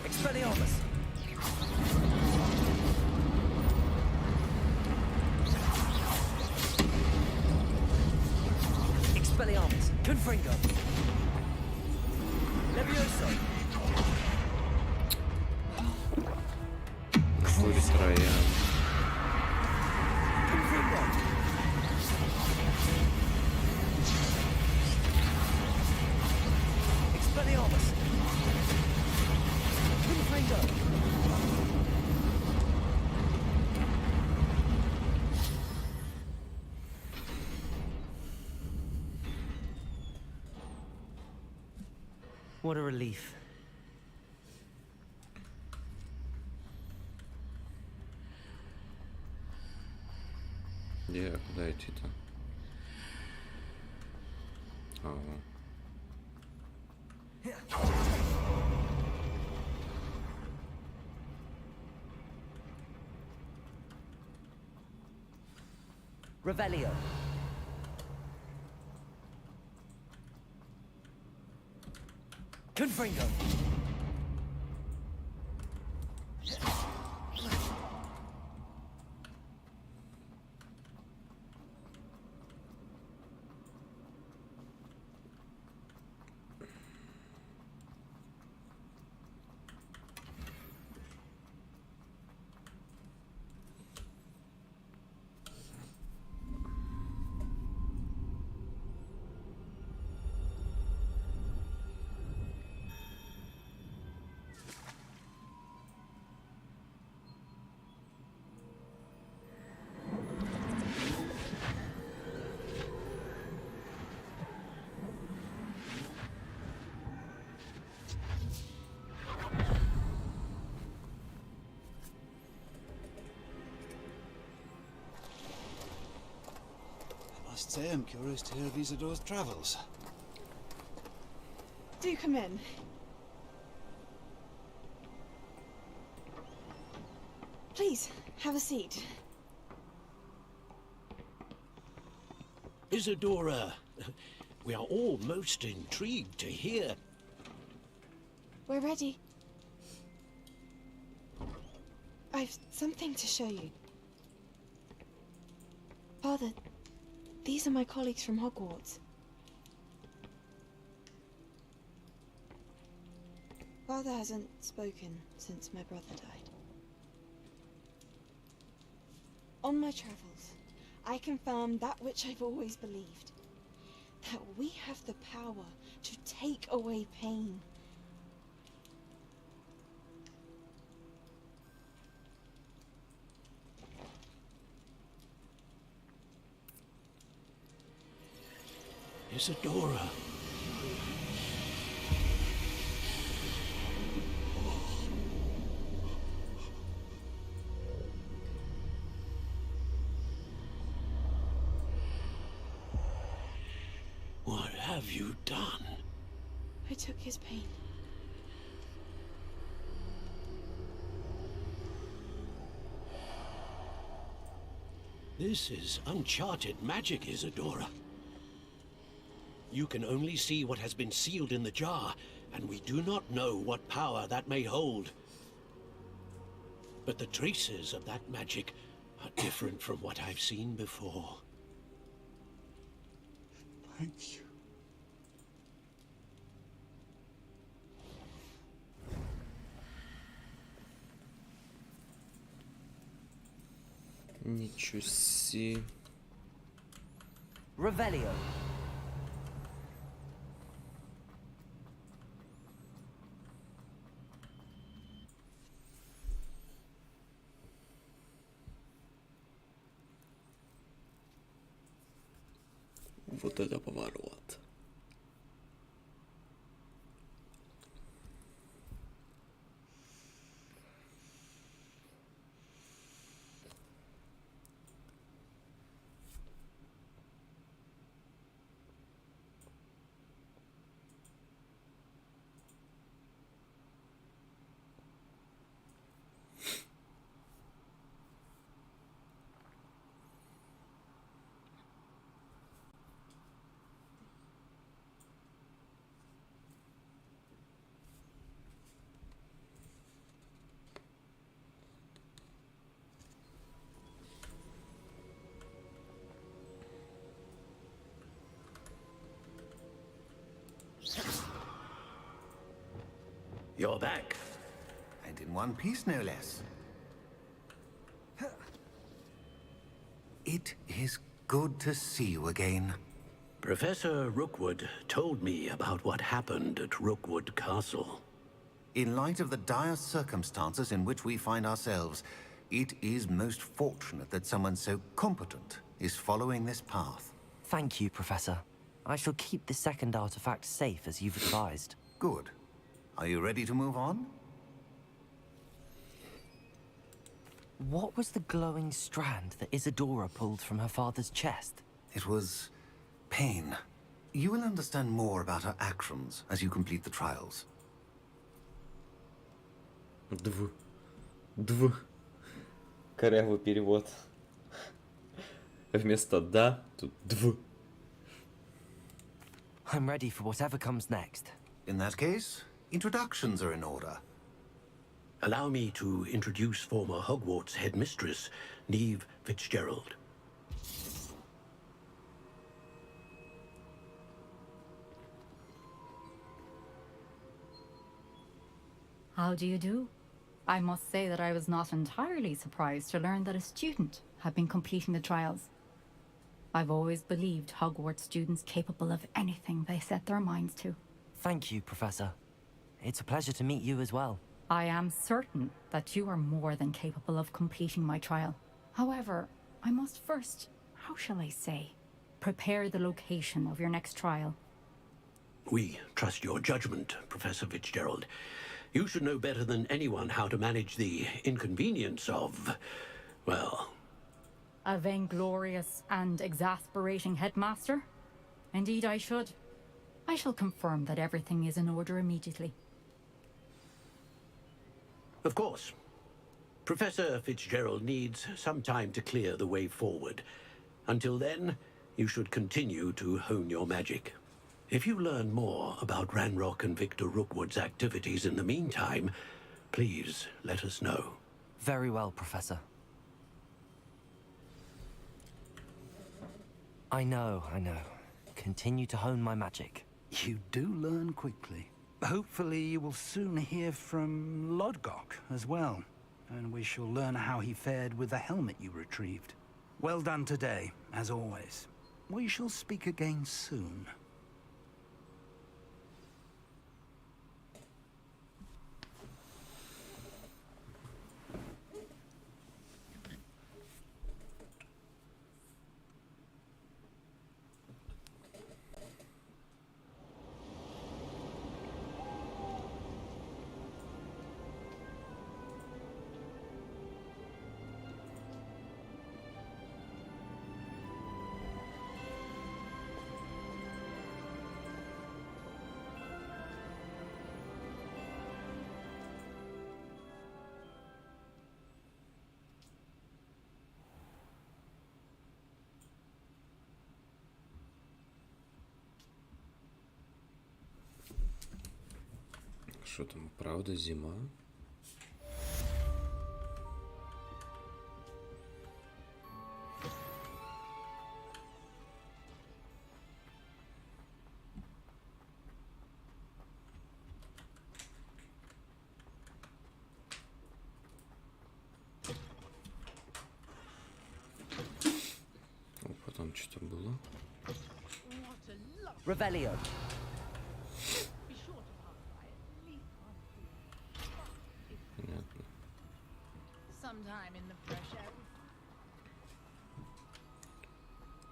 Expelliarmus. Expelliarmus. Confringo. Levioso. Курит Троян. Confringo. Expelliarmus. Confringo. What a relief. Где, куда идти-то? Ага. Revelio. Confringo. I must say I'm curious to hear of Isidore's travels. Do come in. Please, have a seat. Isadora, we are all most intrigued to hear. We're ready. I've something to show you. Father, these are my colleagues from Hogwarts. Father hasn't spoken since my brother died. On my travels, I confirmed that which I've always believed. That we have the power to take away pain. Isadora. What have you done? I took his pain. This is uncharted magic, Isadora. You can only see what has been sealed in the jar, and we do not know what power that may hold. But the traces of that magic are different from what I've seen before. Thank you. Ничего себе. Revelio. Вот это поворот. You're back. And in one piece, no less. It is good to see you again. Professor Rookwood told me about what happened at Rookwood Castle. In light of the dire circumstances in which we find ourselves, it is most fortunate that someone so competent is following this path. Thank you, Professor. I shall keep the second artifact safe as you've advised. Good. Are you ready to move on? What was the glowing strand that Isadora pulled from her father's chest? It was pain. You will understand more about her actions as you complete the trials. Корявый перевод. Вместо да, тут дв. I'm ready for whatever comes next. In that case, introductions are in order. Allow me to introduce former Hogwarts headmistress, Neve Fitzgerald. How do you do? I must say that I was not entirely surprised to learn that a student had been completing the trials. I've always believed Hogwarts students capable of anything they set their minds to. Thank you, Professor. It's a pleasure to meet you as well. I am certain that you are more than capable of completing my trial. However, I must first, how shall I say, prepare the location of your next trial. We trust your judgment, Professor Fitzgerald. You should know better than anyone how to manage the inconvenience of, well... A vainglorious and exasperating headmaster? Indeed I should. I shall confirm that everything is in order immediately. Of course. Professor Fitzgerald needs some time to clear the way forward. Until then, you should continue to hone your magic. If you learn more about Ranrock and Victor Rookwood's activities in the meantime, please let us know. Very well, Professor. I know. Continue to hone my magic. You do learn quickly. Hopefully you will soon hear from Lodgok as well, and we shall learn how he fared with the helmet you retrieved. Well done today, as always. We shall speak again soon. Что там, правда зима? О, потом что-то было. Revelio. Понятно.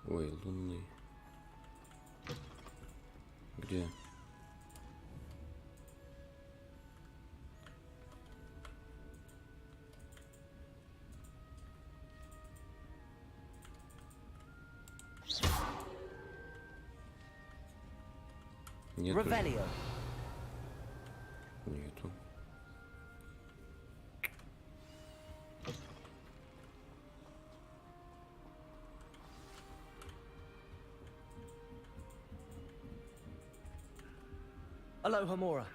Ой, лунный. Где? Нету. Revelio. Нету. Aloha Mora.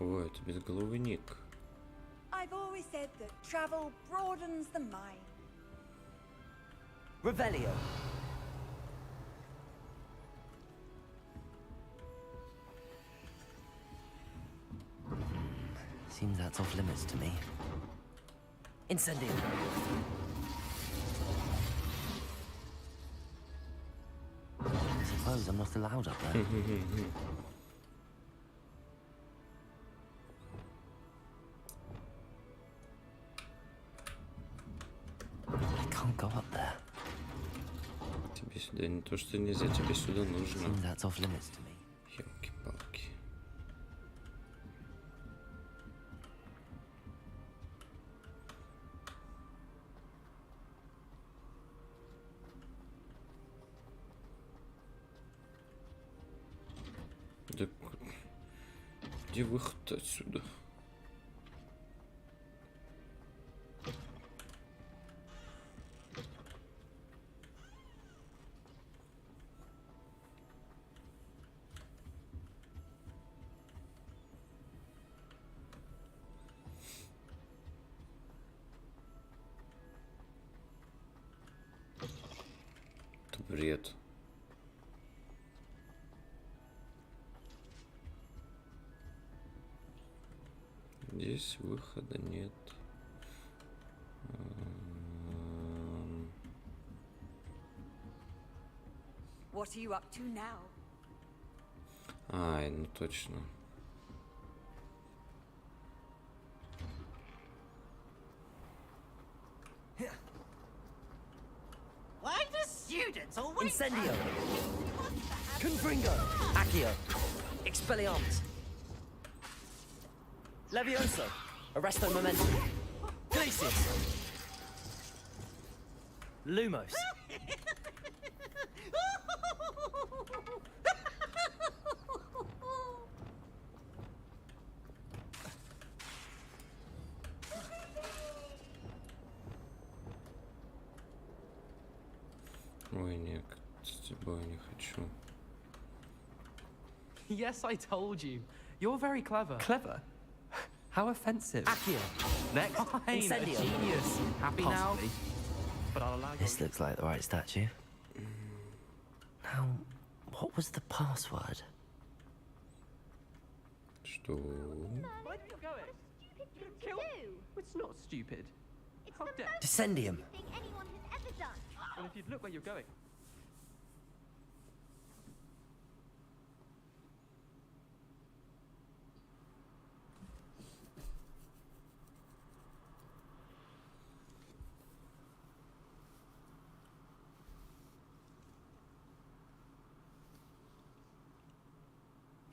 О, это безголовый ник. I've always said that travel broadens the mind. Revelio. Seems that's off limits to me. Incendio. I suppose I'm not allowed up there. I can't go up there. Тебе сюда не то, что нельзя, тебе сюда нужно. Seems that's off limits to me. Ёлки-палки. Да где выход отсюда? Это бред. Здесь выхода нет. What are you up to now? Ай, ну точно. Why do students always... Incendio. Confringo. Accio. Expelliarmus. Levioso. Arresto momentum. Glacius. Lumos. Ой, нет, с тобой не хочу. Yes, I told you. You're very clever. Clever? How offensive. Accio. Next. Fine, a Incendio. genius. Happy Possibly. now? But I'll allow you. This looks like the right statue. Now, what was the password? Что? Where are you going? Kill? It's not stupid. How dare... Descendium. Well, if you'd look where you're going.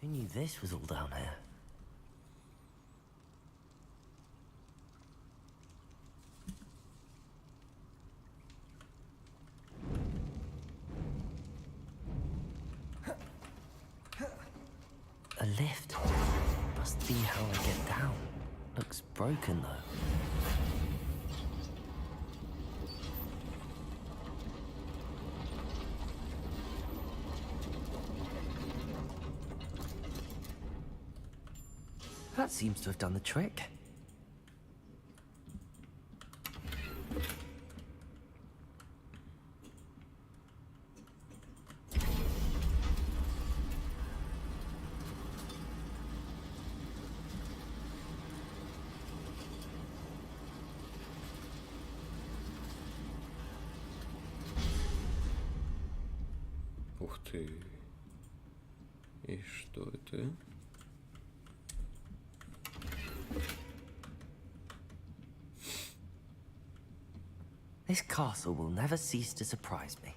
Who knew this was all down here? A lift. Must be how I get down. Looks broken though. That seems to have done the trick. Ух ты. И что это? This castle will never cease to surprise me.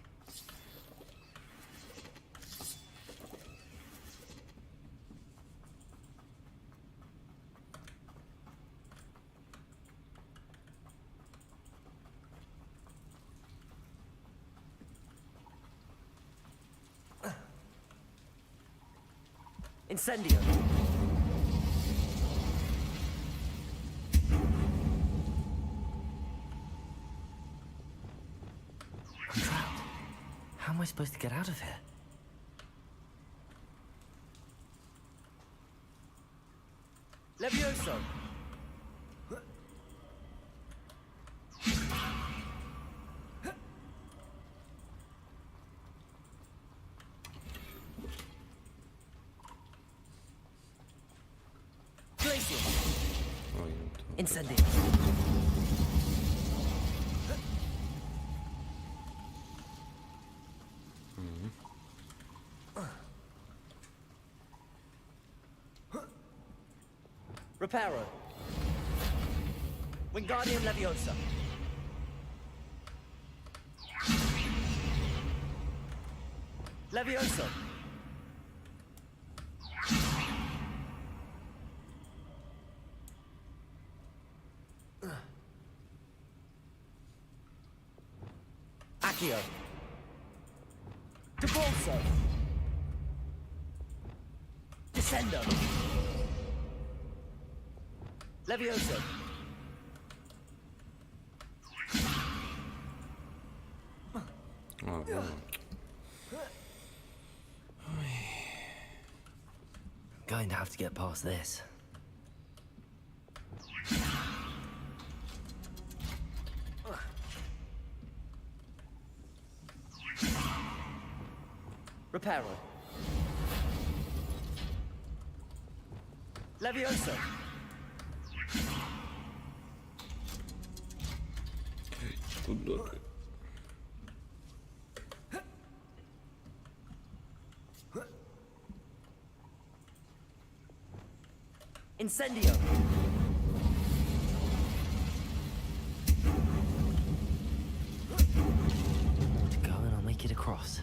Incendio. I'm trapped. How am I supposed to get out of here? Incendio. Reparo. Wingardium Leviosa. Leviosa. Accio. Debolso. Descendo. Leviosa. А, вот. Going to have to get past this. Reparo. Leviosa. Куда ты? Incendio. More to go and I'll make it across.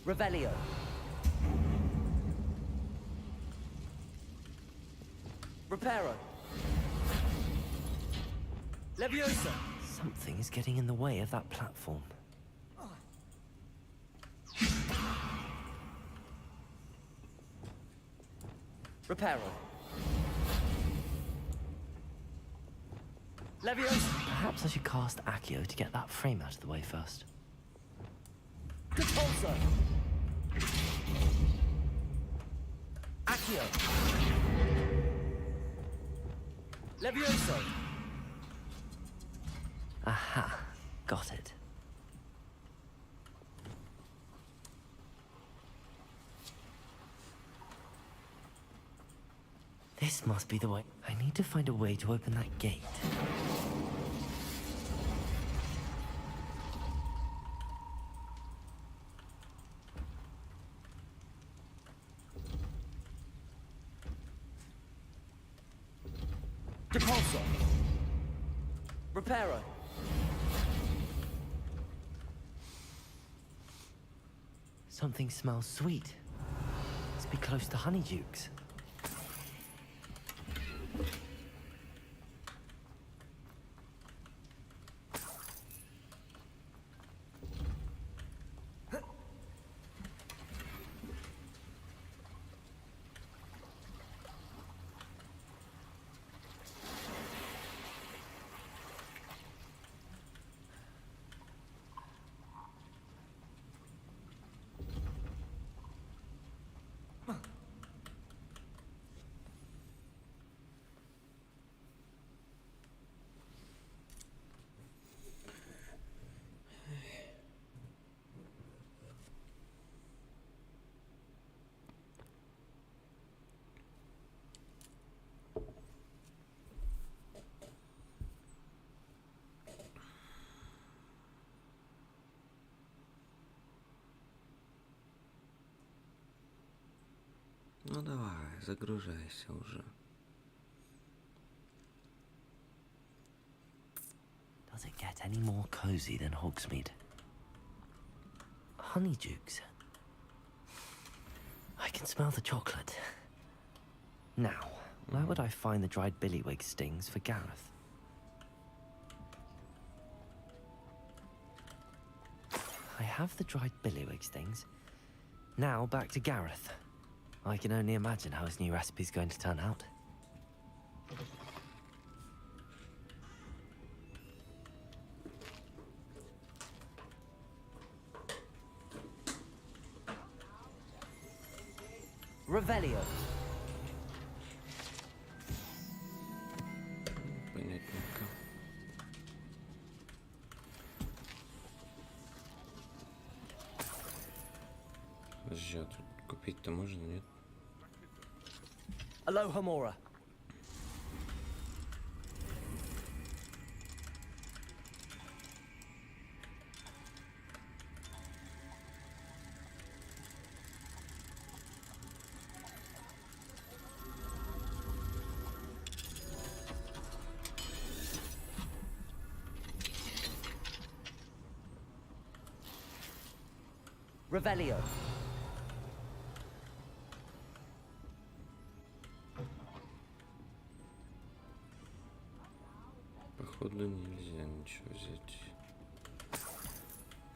Revelio. Reparo. Leviosa. Something is getting in the way of that platform. Reparo. Leviosa. Perhaps I should cast Accio to get that frame out of the way first. Repulsor. Accio. Leviosa. Aha, got it. This must be the way. I need to find a way to open that gate. Depulsor. Reparo. Something smells sweet. Must be close to Honeydukes. Ну давай, загружайся уже. Does it get any more cozy than Hogsmeade? Honeydukes. I can smell the chocolate. Now, where would I find the dried billywig stings for Gareth? I have the dried billywig stings. Now back to Gareth. I can only imagine how his new recipe's going to turn out. Revelio. Понятненько. Подожди, а тут купить-то можно, нет? Aloha Mora. Revelio. Походу нельзя ничего взять.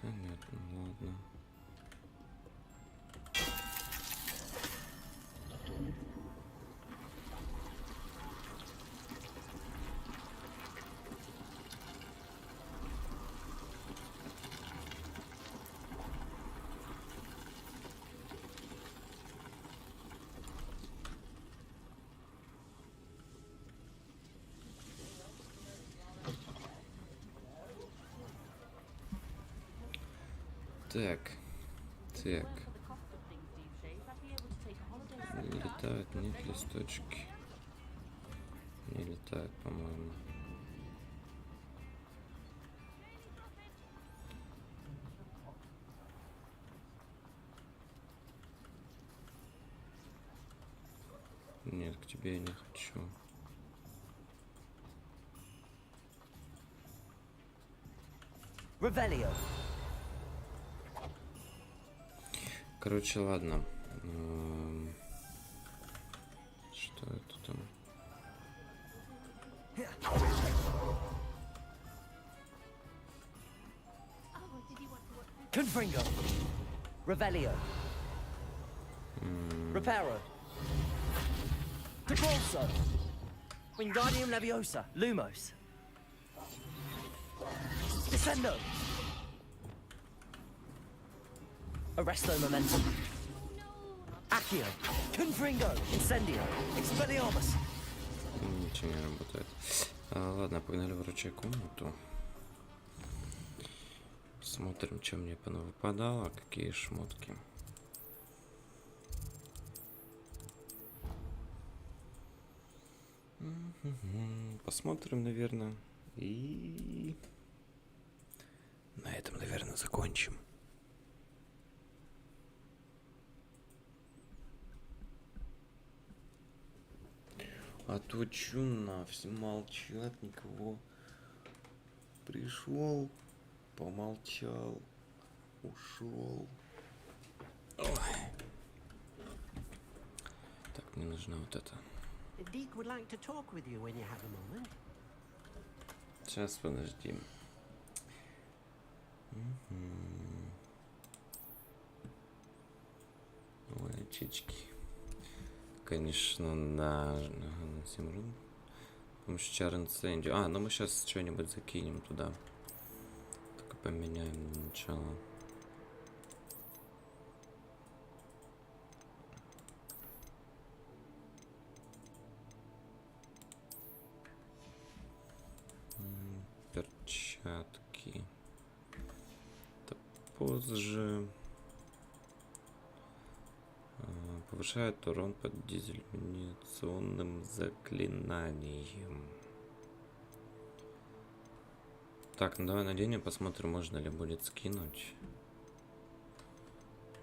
Понятно, ладно. Так. Не летают, нет листочки. Не летают, по-моему. Нет, к тебе я не хочу. Revelio. Короче, ладно. Что это там? Confringo. Revelio. Reparo. Debolso. Wingardium Leviosa. Lumos. Descendo. Arresto Momentum. Accio. Confringo. Incendio. Expelliarmus. Ничего не работает. Ладно, погнали вручай комнату. Смотрим, что мне понавыпадало, какие шмотки. Посмотрим, наверное. И на этом, наверное, закончим. А то чё все молчат, никого. Пришел, помолчал, ушел. Ой. Так, мне нужна вот это. Сейчас, подожди. Ой, очечки. Конечно, да. Симрун. С помощью чар инцендио. Ну мы сейчас что-нибудь закинем туда. Только поменяем для начала. Перчатки. Это позже. Повышает урон под дезиллюминационным заклинанием. Так, ну давай наденем, посмотрим, можно ли будет скинуть.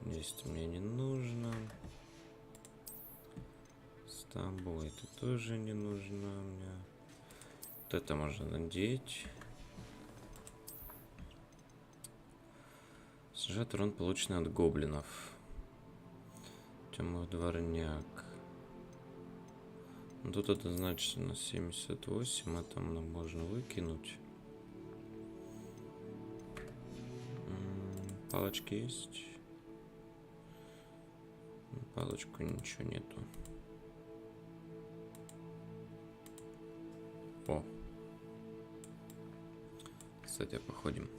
10 мне не нужно. С тобой это тоже не нужно мне. Вот это можно надеть. Снижает урон, полученный от гоблинов. Мой дворняк. Ну, тут однозначно 78, а там нам можно выкинуть. Палочки есть? Палочку ничего нету. О. Кстати, походим.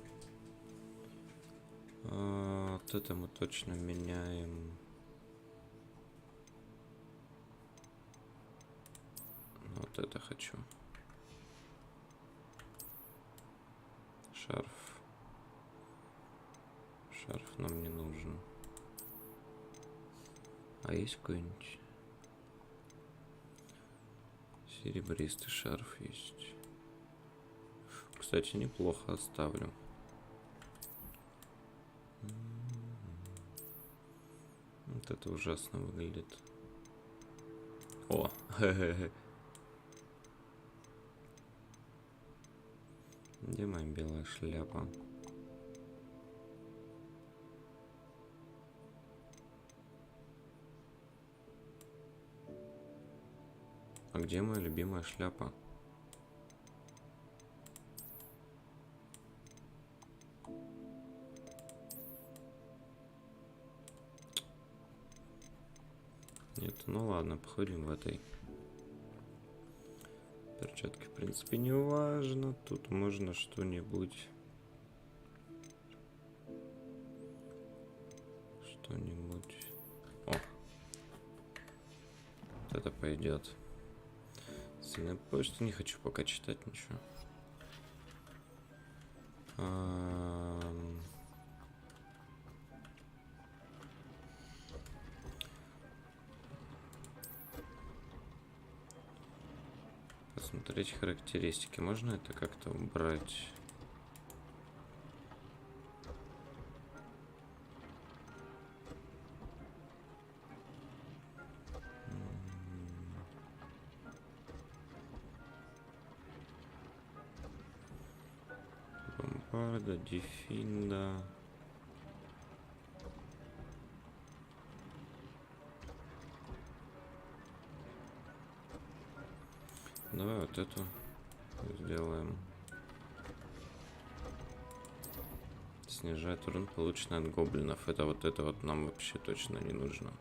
Вот это мы точно меняем. Вот это хочу. Шарф. Шарф нам не нужен. А есть какой-нибудь? Серебристый шарф есть. Кстати, неплохо оставлю. Вот это ужасно выглядит. О, хе-хе-хе. Где моя белая шляпа? А где моя любимая шляпа? Нет, ну ладно, походим в этой. Перчатки, в принципе, не важно. Тут можно что-нибудь. О! Вот это пойдет. Сильная почта. Не хочу пока читать ничего. Посмотреть характеристики. Можно это как-то убрать? Бомбарда, дефинда. Давай вот эту сделаем. Снижает урон, полученный от гоблинов. Это вот нам вообще точно не нужно.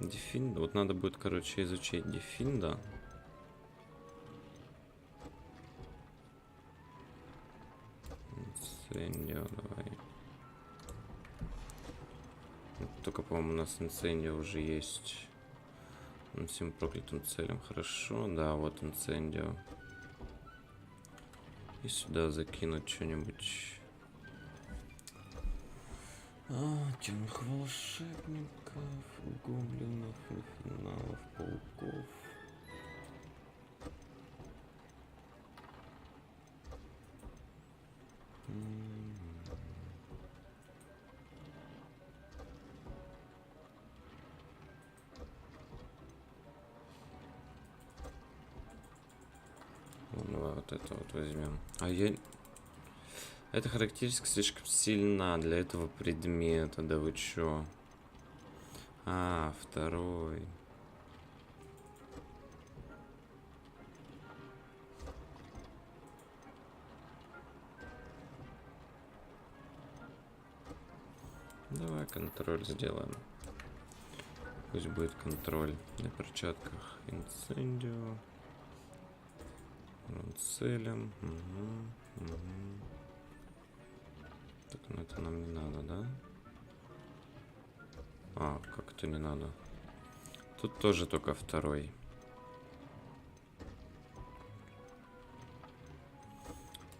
Дефинда. Вот надо будет, короче, изучить дефинда. Инцендио, давай. Только, по-моему, у нас инцендио уже есть. Всем проклятым целям. Хорошо, да, вот инцендио. И сюда закинуть что-нибудь. Темных волшебников, гоблинов, финалов, пауков. Давай вот это вот возьмем. Эта характеристика слишком сильна для этого предмета. Да вы чё? Второй. Давай контроль сделаем. Пусть будет контроль. На перчатках инцендио. Целям. Так, ну это нам не надо, да? Как это не надо? Тут тоже только второй.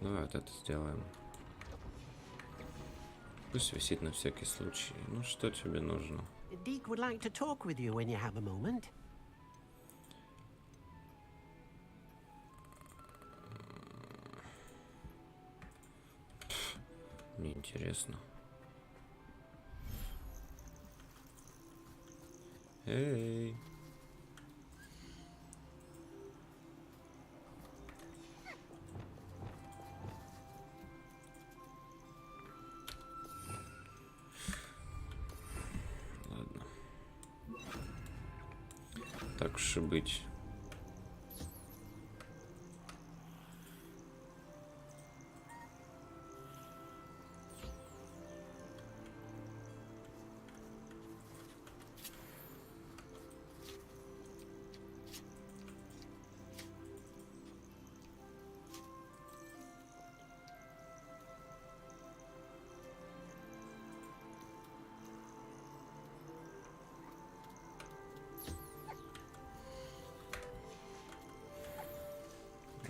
Давай вот это сделаем. Пусть висит на всякий случай. Ну что тебе нужно? Deek would like to talk with you when you have a moment. Мне интересно. Эй. Ладно. Так уж и быть.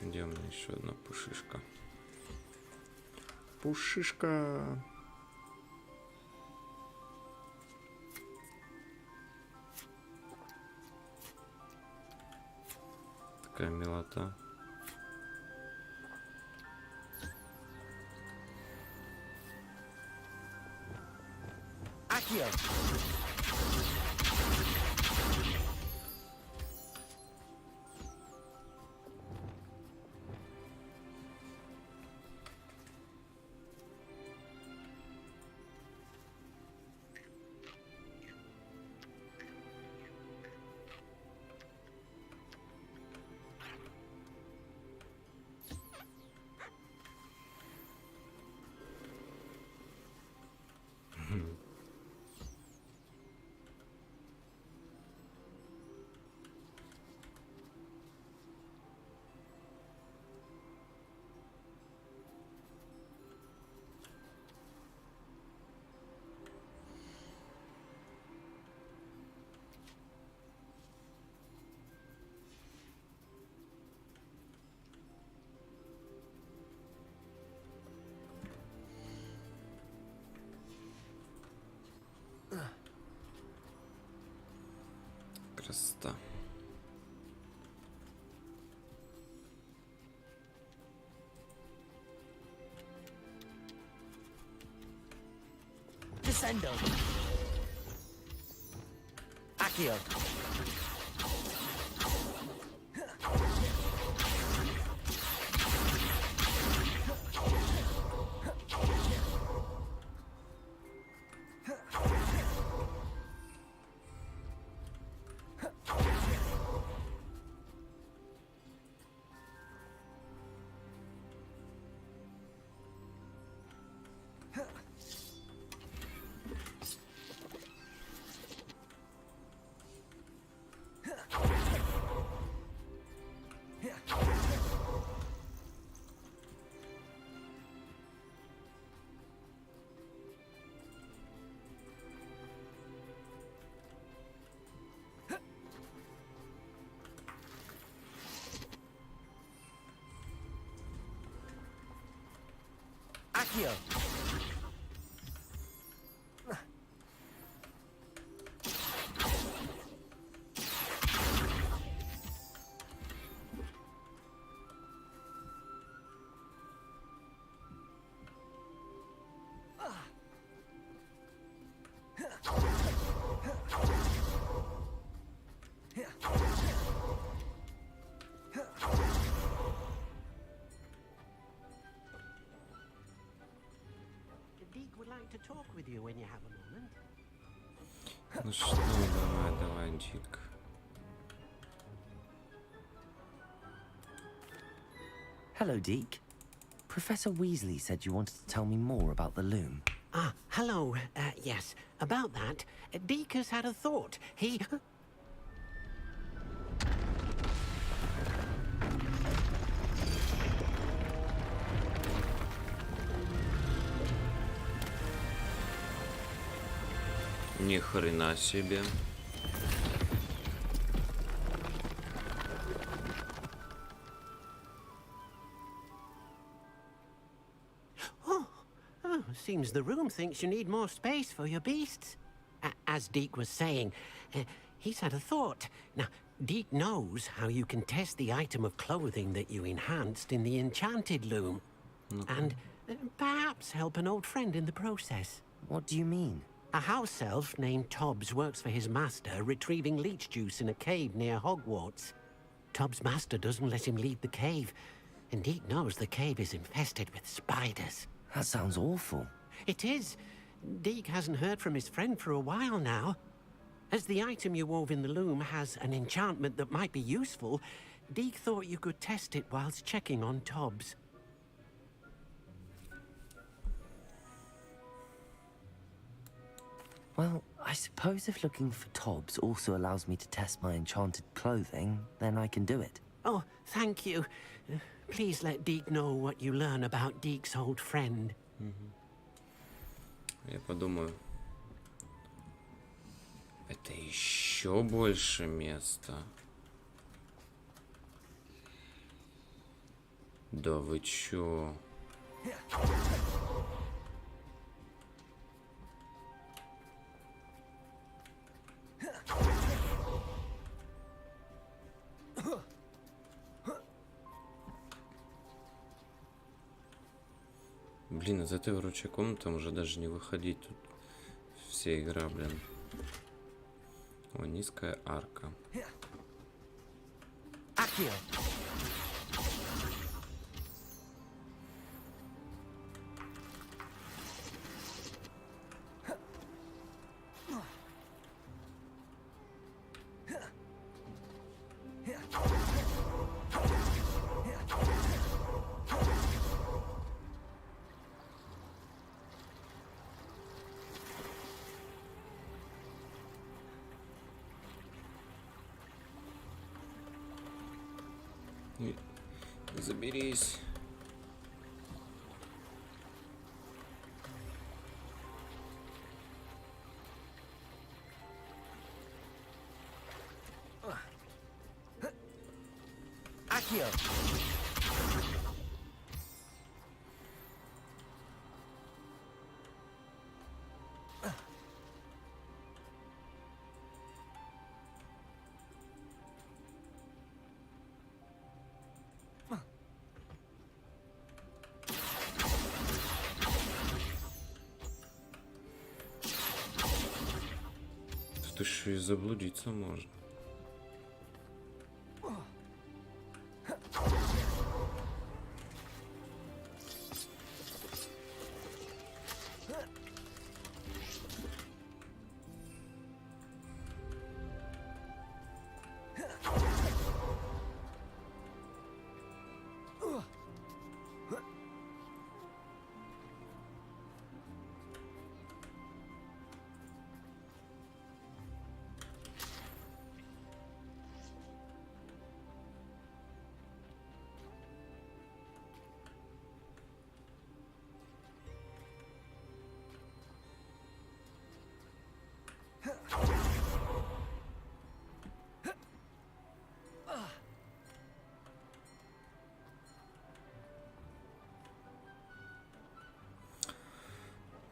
Где у меня еще одна пушишка? Пушишка! Какая милота. Accio! Красота. Descendo! Accio! Accio! Deke would like to talk with you when you have a moment. Ну что, давай, Дик. Hello, Deke. Professor Weasley said you wanted to tell me more about the loom. Ah, hello. Yes, about that, Deke has had a thought. He... Ни хрена себе. Seems the room thinks you need more space for your beasts. As Deke was saying, he's had a thought. Now, Deke knows how you can test the item of clothing that you enhanced in the enchanted loom. And perhaps help an old friend in the process. What do you mean? A house elf named Tobbs works for his master, retrieving leech juice in a cave near Hogwarts. Tobbs' master doesn't let him leave the cave, and Deke knows the cave is infested with spiders. That sounds awful. It is. Deke hasn't heard from his friend for a while now. As the item you wove in the loom has an enchantment that might be useful, Deke thought you could test it whilst checking on Tobbs. Well, I suppose if looking for Tobbs also allows me to test my enchanted clothing, then I can do it. Oh, thank you. Please let Deke know what you learn about Deke's old friend. Я подумаю. Это еще больше места. Да вы чё? Блин, из этой вручей комнаты уже даже не выходить. Тут вся игра, блин. О, низкая арка. Заберись. Тут еще и заблудиться можно.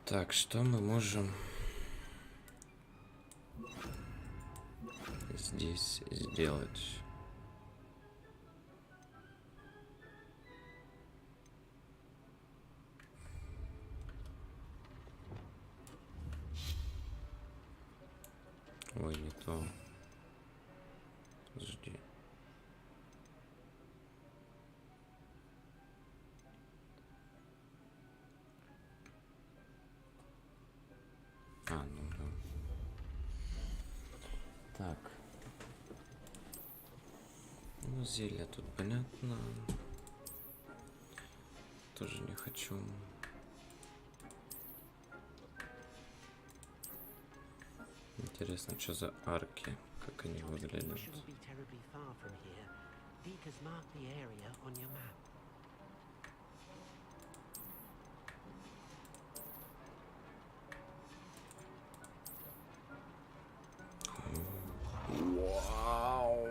Так, что мы можем здесь сделать? Ой, не то. Подожди. Ну да. Так. Ну, зелье тут понятно. Тоже не хочу. Интересно, что за арки, как они выглядят. Вау!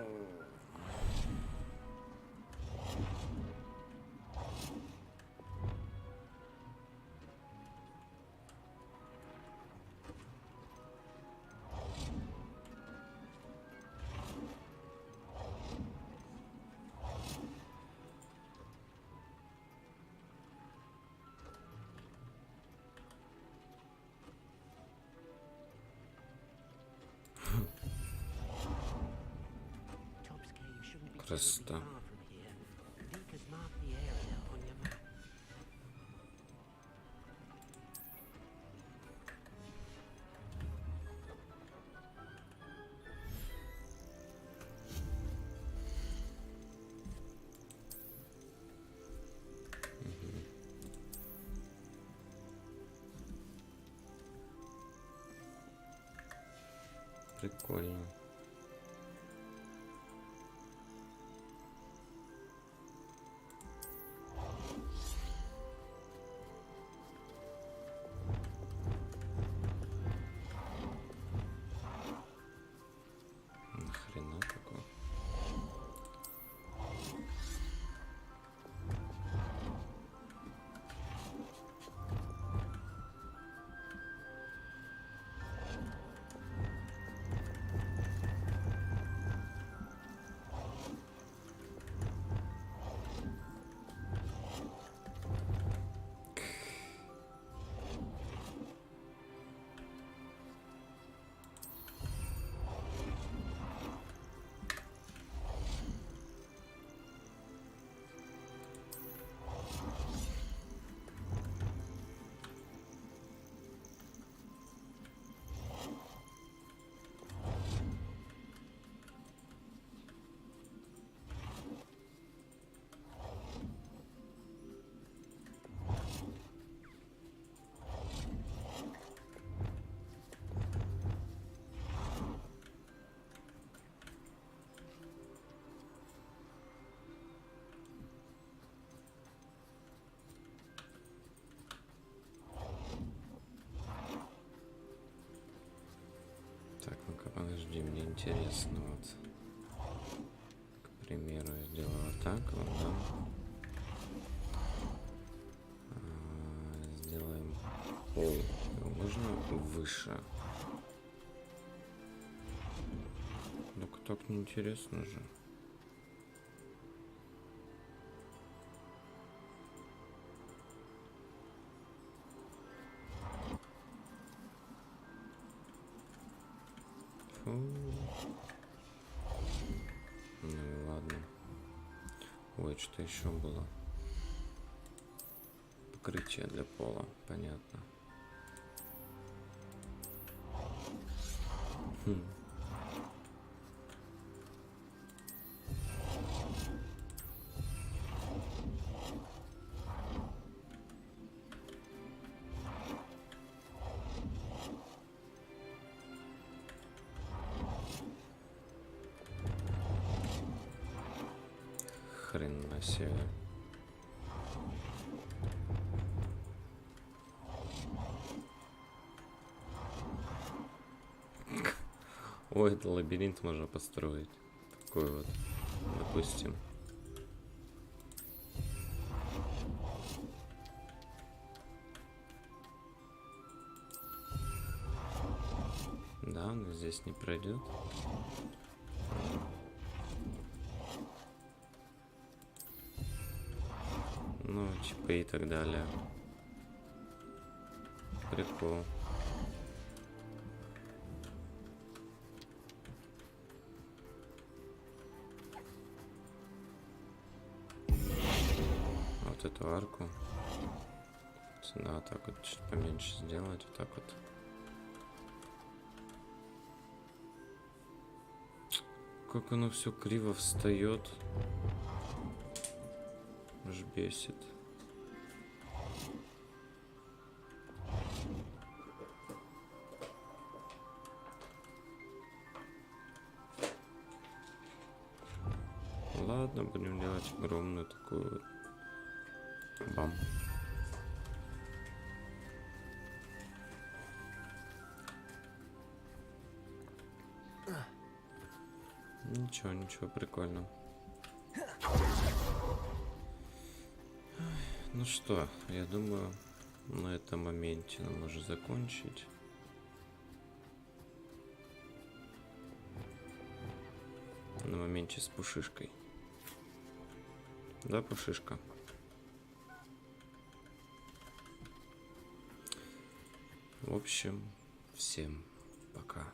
Красота. Прикольно. Нахрена такое? где мне интересно, вот. К примеру, я сделаю вот так вот, да. Сделаем... Ой, можно выше? Ну-ка, так неинтересно же. Фу. Ну и ладно. Ой, что еще было? Покрытие для пола, понятно. Хрен на себе. Ой, это лабиринт можно построить. Такой вот, допустим. Да, но здесь не пройдет. Ну, типа и так далее. Прикол. Вот эту арку. Да, так вот чуть поменьше сделать. Вот так вот. Как оно все криво встает. Аж бесит. Ладно, будем делать огромную такую вот. Бам. Ничего, ничего, прикольно. Ну что, я думаю, на этом моменте нам можно закончить. На моменте с пушишкой. Да, пушишка? В общем, всем пока.